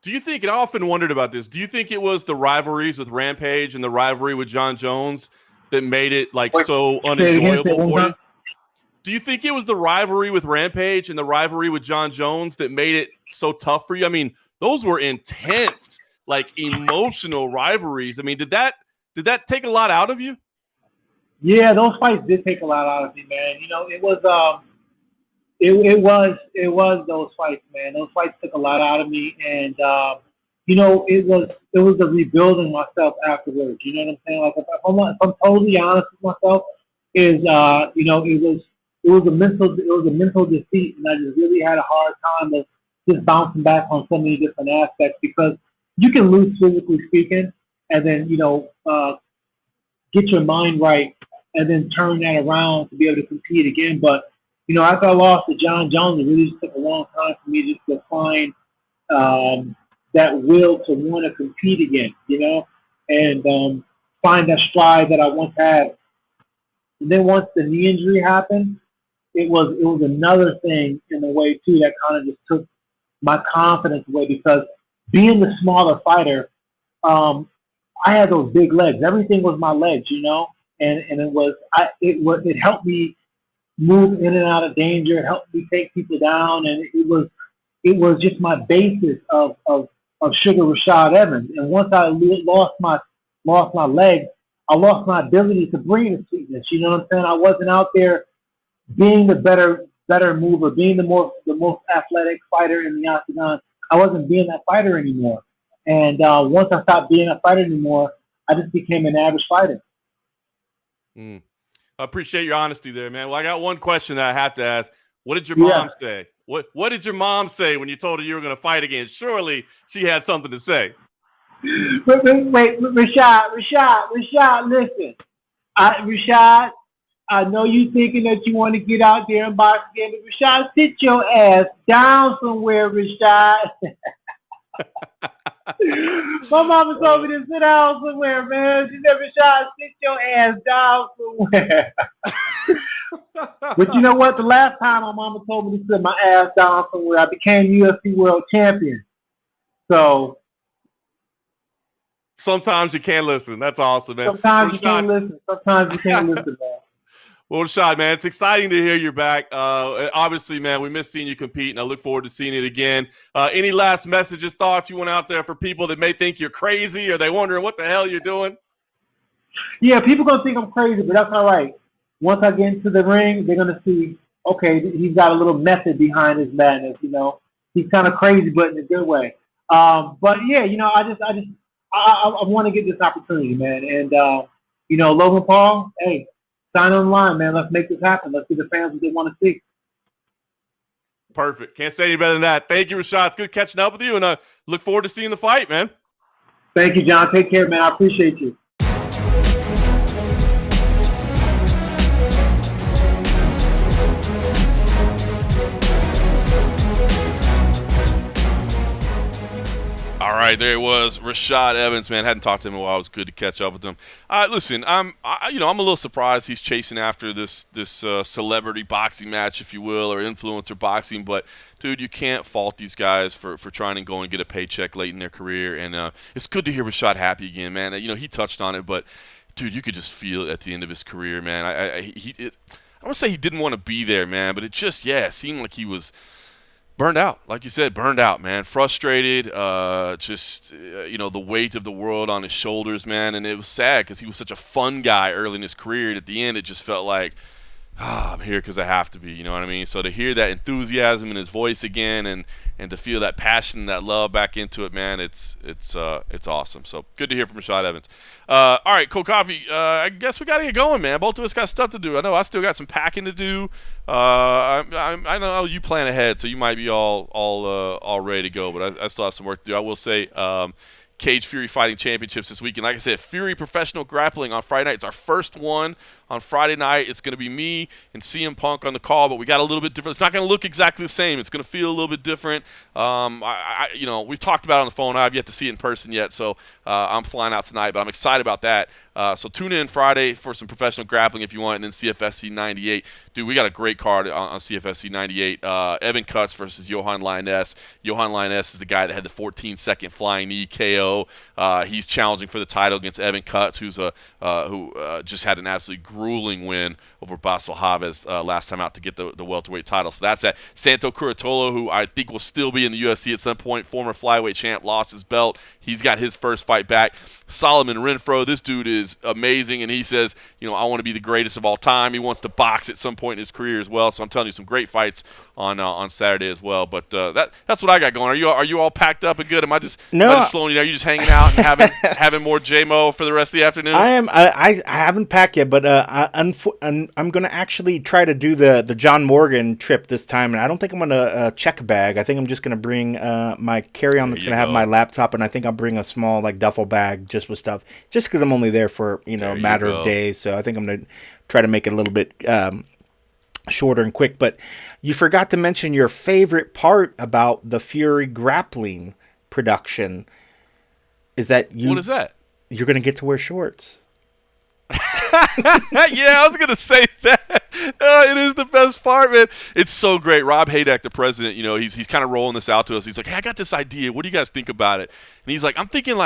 [SPEAKER 1] Do you think, and I often wondered about this, do you think it was the rivalries with Rampage and the rivalry with John Jones that made it like so unenjoyable for you? Do you think it was the rivalry with Rampage and the rivalry with John Jones that made it so tough for you? I mean, those were intense, like emotional rivalries. I mean, did that take a lot out of you?
[SPEAKER 4] Yeah, those fights did take a lot out of me, man. You know, it was those fights, man. Those fights took a lot out of me, and you know, it was the rebuilding myself afterwards. You know what I'm saying? Like if I'm totally honest with myself, is you know, it was a mental defeat, and I just really had a hard time of just bouncing back on so many different aspects, because you can lose physically speaking, and then, you know, get your mind right, and then turn that around to be able to compete again. But you know, after I lost to John Jones, it really just took a long time for me just to find that will to want to compete again, you know, and find that stride that I once had. And then once the knee injury happened, it was another thing in a way too that kind of just took my confidence away, because being the smaller fighter, I had those big legs. Everything was my legs, you know, and it helped me move in and out of danger. It helped me take people down, and it was just my basis of Sugar Rashad Evans. And once I lost my legs, I lost my ability to bring the sweetness. You know what I'm saying? I wasn't out there being the better mover, being the most athletic fighter in the octagon. I wasn't being that fighter anymore. And once I stopped being that fighter anymore, I just became an average fighter.
[SPEAKER 1] I appreciate your honesty there, man. Well, I got one question that I have to ask. What did your mom say? What did your mom say when you told her you were going to fight again? Surely she had something to say.
[SPEAKER 4] Wait, Rashad, listen. Rashad, I know you thinking that you want to get out there and box again, but Rashad, sit your ass down somewhere, Rashad. My mama told me to sit down somewhere, man. She said, Rashad, sit your ass down somewhere. But you know what? The last time my mama told me to sit my ass down somewhere, I became UFC World Champion. So
[SPEAKER 1] sometimes you can't listen. That's awesome, man.
[SPEAKER 4] Sometimes you can't listen, man.
[SPEAKER 1] Well, Rashad, man, it's exciting to hear you're back. Obviously, man, we miss seeing you compete, and I look forward to seeing it again. Any last messages, thoughts you want out there for people that may think you're crazy, or they wondering what the hell you're doing?
[SPEAKER 4] Yeah, people going to think I'm crazy, but that's all right. Once I get into the ring, they're going to see, okay, he's got a little method behind his madness, you know. He's kind of crazy, but in a good way. But, yeah, you know, I want to get this opportunity, man. And, you know, Logan Paul, hey, sign on the line, man. Let's make this happen. Let's see the fans what they want to see.
[SPEAKER 1] Perfect. Can't say any better than that. Thank you, Rashad. It's good catching up with you, and I look forward to seeing the fight, man.
[SPEAKER 4] Thank you, John. Take care, man. I appreciate you.
[SPEAKER 1] All right, there it was, Rashad Evans, man. Hadn't talked to him in a while. It was good to catch up with him. Listen, I'm a little surprised he's chasing after this celebrity boxing match, if you will, or influencer boxing. But dude, you can't fault these guys for trying to go and get a paycheck late in their career. And it's good to hear Rashad happy again, man. You know, he touched on it, but dude, you could just feel it at the end of his career, man. I won't say he didn't want to be there, man, but it just seemed like he was burned out, like you said, man. Frustrated, the weight of the world on his shoulders, man. And it was sad because he was such a fun guy early in his career. And at the end, it just felt like, I'm here because I have to be, you know what I mean? So to hear that enthusiasm in his voice again, and to feel that passion, that love back into it, man, it's awesome. So good to hear from Rashad Evans. All right, Cold Coffee. I guess we got to get going, man. Both of us got stuff to do. I know I still got some packing to do. I know you plan ahead, so you might be all ready to go, but I still have some work to do. I will say, Cage Fury Fighting Championships this weekend. Like I said, Fury Professional Grappling on Friday night. It's our first one On Friday night, it's going to be me and CM Punk on the call, but we got a little bit different. It's not going to look exactly the same. It's going to feel a little bit different. We've talked about it on the phone. I've yet to see it in person yet, so I'm flying out tonight, but I'm excited about that. So tune in Friday for some professional grappling if you want, and then CFFC 98. Dude, we got a great card on CFFC 98. Evan Cutts versus Johan Lioness. Johan Lioness is the guy that had the 14-second flying knee KO. He's challenging for the title against Evan Cutts, who just had an absolutely grueling win over Basel Haves last time out to get the welterweight title. So that's that. Santo Curatolo, who I think will still be in the UFC at some point, former flyweight champ, lost his belt. He's got his first fight back. Solomon Renfro, this dude is amazing, and he says, I want to be the greatest of all time. He wants to box at some point in his career as well. So I'm telling you, some great fights on Saturday as well. But that's what I got going. Are you all packed up and good? Am I just slowing you down? Are you just hanging out and having more JMO for the rest of the afternoon?
[SPEAKER 2] I am. I haven't packed yet, but I'm going to actually try to do the John Morgan trip this time, and I don't think I'm going to check a bag. I think I'm just going to bring my carry-on that's going to have my laptop, and I think I'll bring a small duffel bag just with stuff, just because I'm only there for a matter of days. So I think I'm going to try to make it a little bit shorter and quick. But you forgot to mention your favorite part about the Fury grappling production. What is that? You're going to get to wear shorts.
[SPEAKER 1] Yeah, I was gonna say that. It is the best part, man. It's so great. Rob Hadak, the president, he's kind of rolling this out to us. He's like, "Hey, I got this idea. What do you guys think about it?" And he's like, "I'm thinking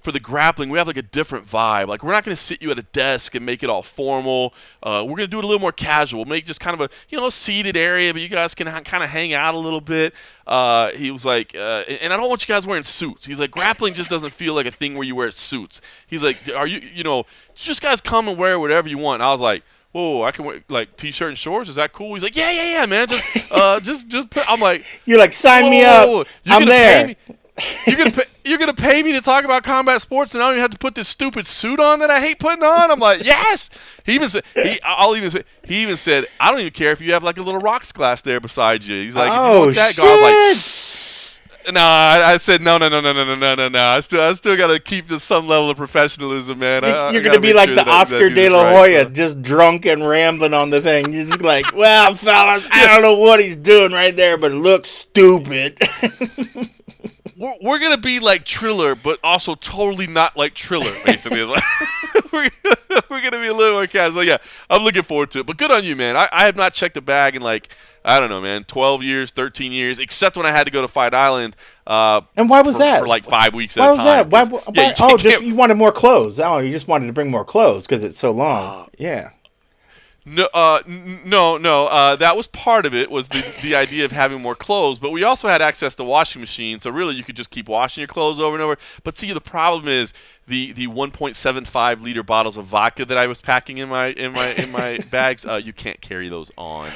[SPEAKER 1] for the grappling, we have a different vibe. We're not going to sit you at a desk and make it all formal. We're going to do it a little more casual. Make just kind of a seated area, but you guys can kind of hang out a little bit." He was like, and I don't want you guys wearing suits. He's like, grappling just doesn't feel like a thing where you wear suits. He's like, "Are you just guys come and wear whatever you want." And I was like, "Whoa, I can wear t-shirt and shorts. Is that cool?" He's like, "Yeah, man. Just put." I'm like,
[SPEAKER 2] "You're like, sign me up. I'm there."
[SPEAKER 1] You're gonna pay me to talk about combat sports, and I don't even have to put this stupid suit on that I hate putting on. I'm like, yes. He even said, I don't even care if you have a little rocks glass there beside you. He's like, if you want that,
[SPEAKER 2] shit.
[SPEAKER 1] I was like, no. I said no. I still gotta keep to some level of professionalism, man.
[SPEAKER 2] You're gonna be like the Oscar De La Hoya, just drunk and rambling on the thing. You're just like, well, fellas, I don't know what he's doing right there, but it looks stupid.
[SPEAKER 1] We're going to be like Triller, but also totally not like Triller, basically. We're going to be a little more casual. Yeah, I'm looking forward to it. But good on you, man. I have not checked a bag in I don't know, man, 12 years, 13 years, except when I had to go to Fight Island.
[SPEAKER 2] And why was that?
[SPEAKER 1] For 5 weeks at a time.
[SPEAKER 2] Why was that? You wanted more clothes. Oh, you just wanted to bring more clothes because it's so long. Yeah.
[SPEAKER 1] No. That was part of it. Was the idea of having more clothes, but we also had access to washing machines. So really, you could just keep washing your clothes over and over. But see, the problem is the 1.75 liter bottles of vodka that I was packing in my bags. You can't carry those on.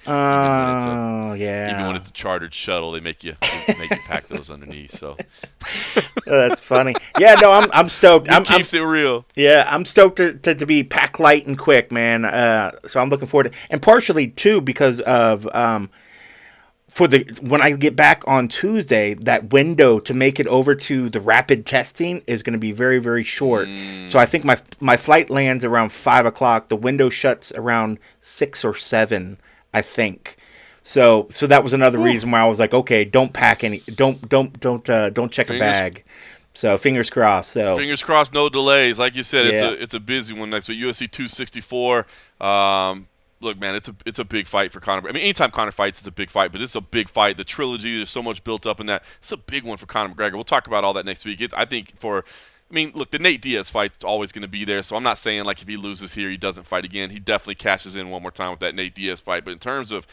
[SPEAKER 1] Even when it's a chartered shuttle, they make you pack those underneath. So
[SPEAKER 2] that's funny. Yeah, no, I'm stoked.
[SPEAKER 1] It keeps it real.
[SPEAKER 2] Yeah, I'm stoked to be pack light and quick, man. So I'm looking forward to, and partially too because of when I get back on Tuesday, that window to make it over to the rapid testing is going to be very, very short. So I think my flight lands around 5 o'clock. The window shuts around 6 or 7, I think. So that was another reason why I was like, okay, don't pack don't check a bag. So fingers crossed.
[SPEAKER 1] Fingers crossed, no delays. Like you said,
[SPEAKER 2] Yeah.
[SPEAKER 1] it's a busy one next week. UFC 264. Look, man, it's a big fight for Conor. I mean, anytime Conor fights, it's a big fight, but it's a big fight. The trilogy, there's so much built up in that. It's a big one for Conor McGregor. We'll talk about all that next week. Look, the Nate Diaz fight's always going to be there, so I'm not saying if he loses here, he doesn't fight again. He definitely cashes in one more time with that Nate Diaz fight. But in terms of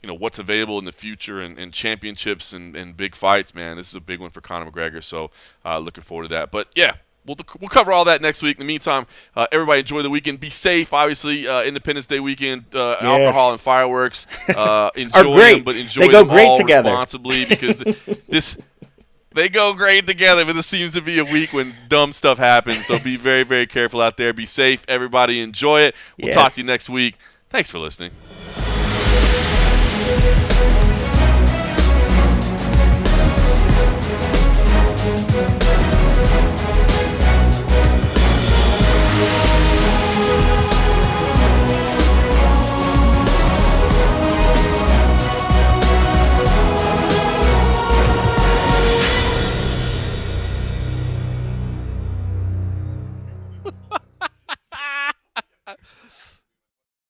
[SPEAKER 1] what's available in the future and championships and big fights, man, this is a big one for Conor McGregor. So looking forward to that. But yeah, we'll cover all that next week. In the meantime, everybody enjoy the weekend. Be safe. Obviously, Independence Day weekend, alcohol and fireworks. Enjoy them, but enjoy them all responsibly because they go great together. But this seems to be a week when dumb stuff happens. So be very, very careful out there. Be safe. Everybody enjoy it. We'll talk to you next week. Thanks for listening.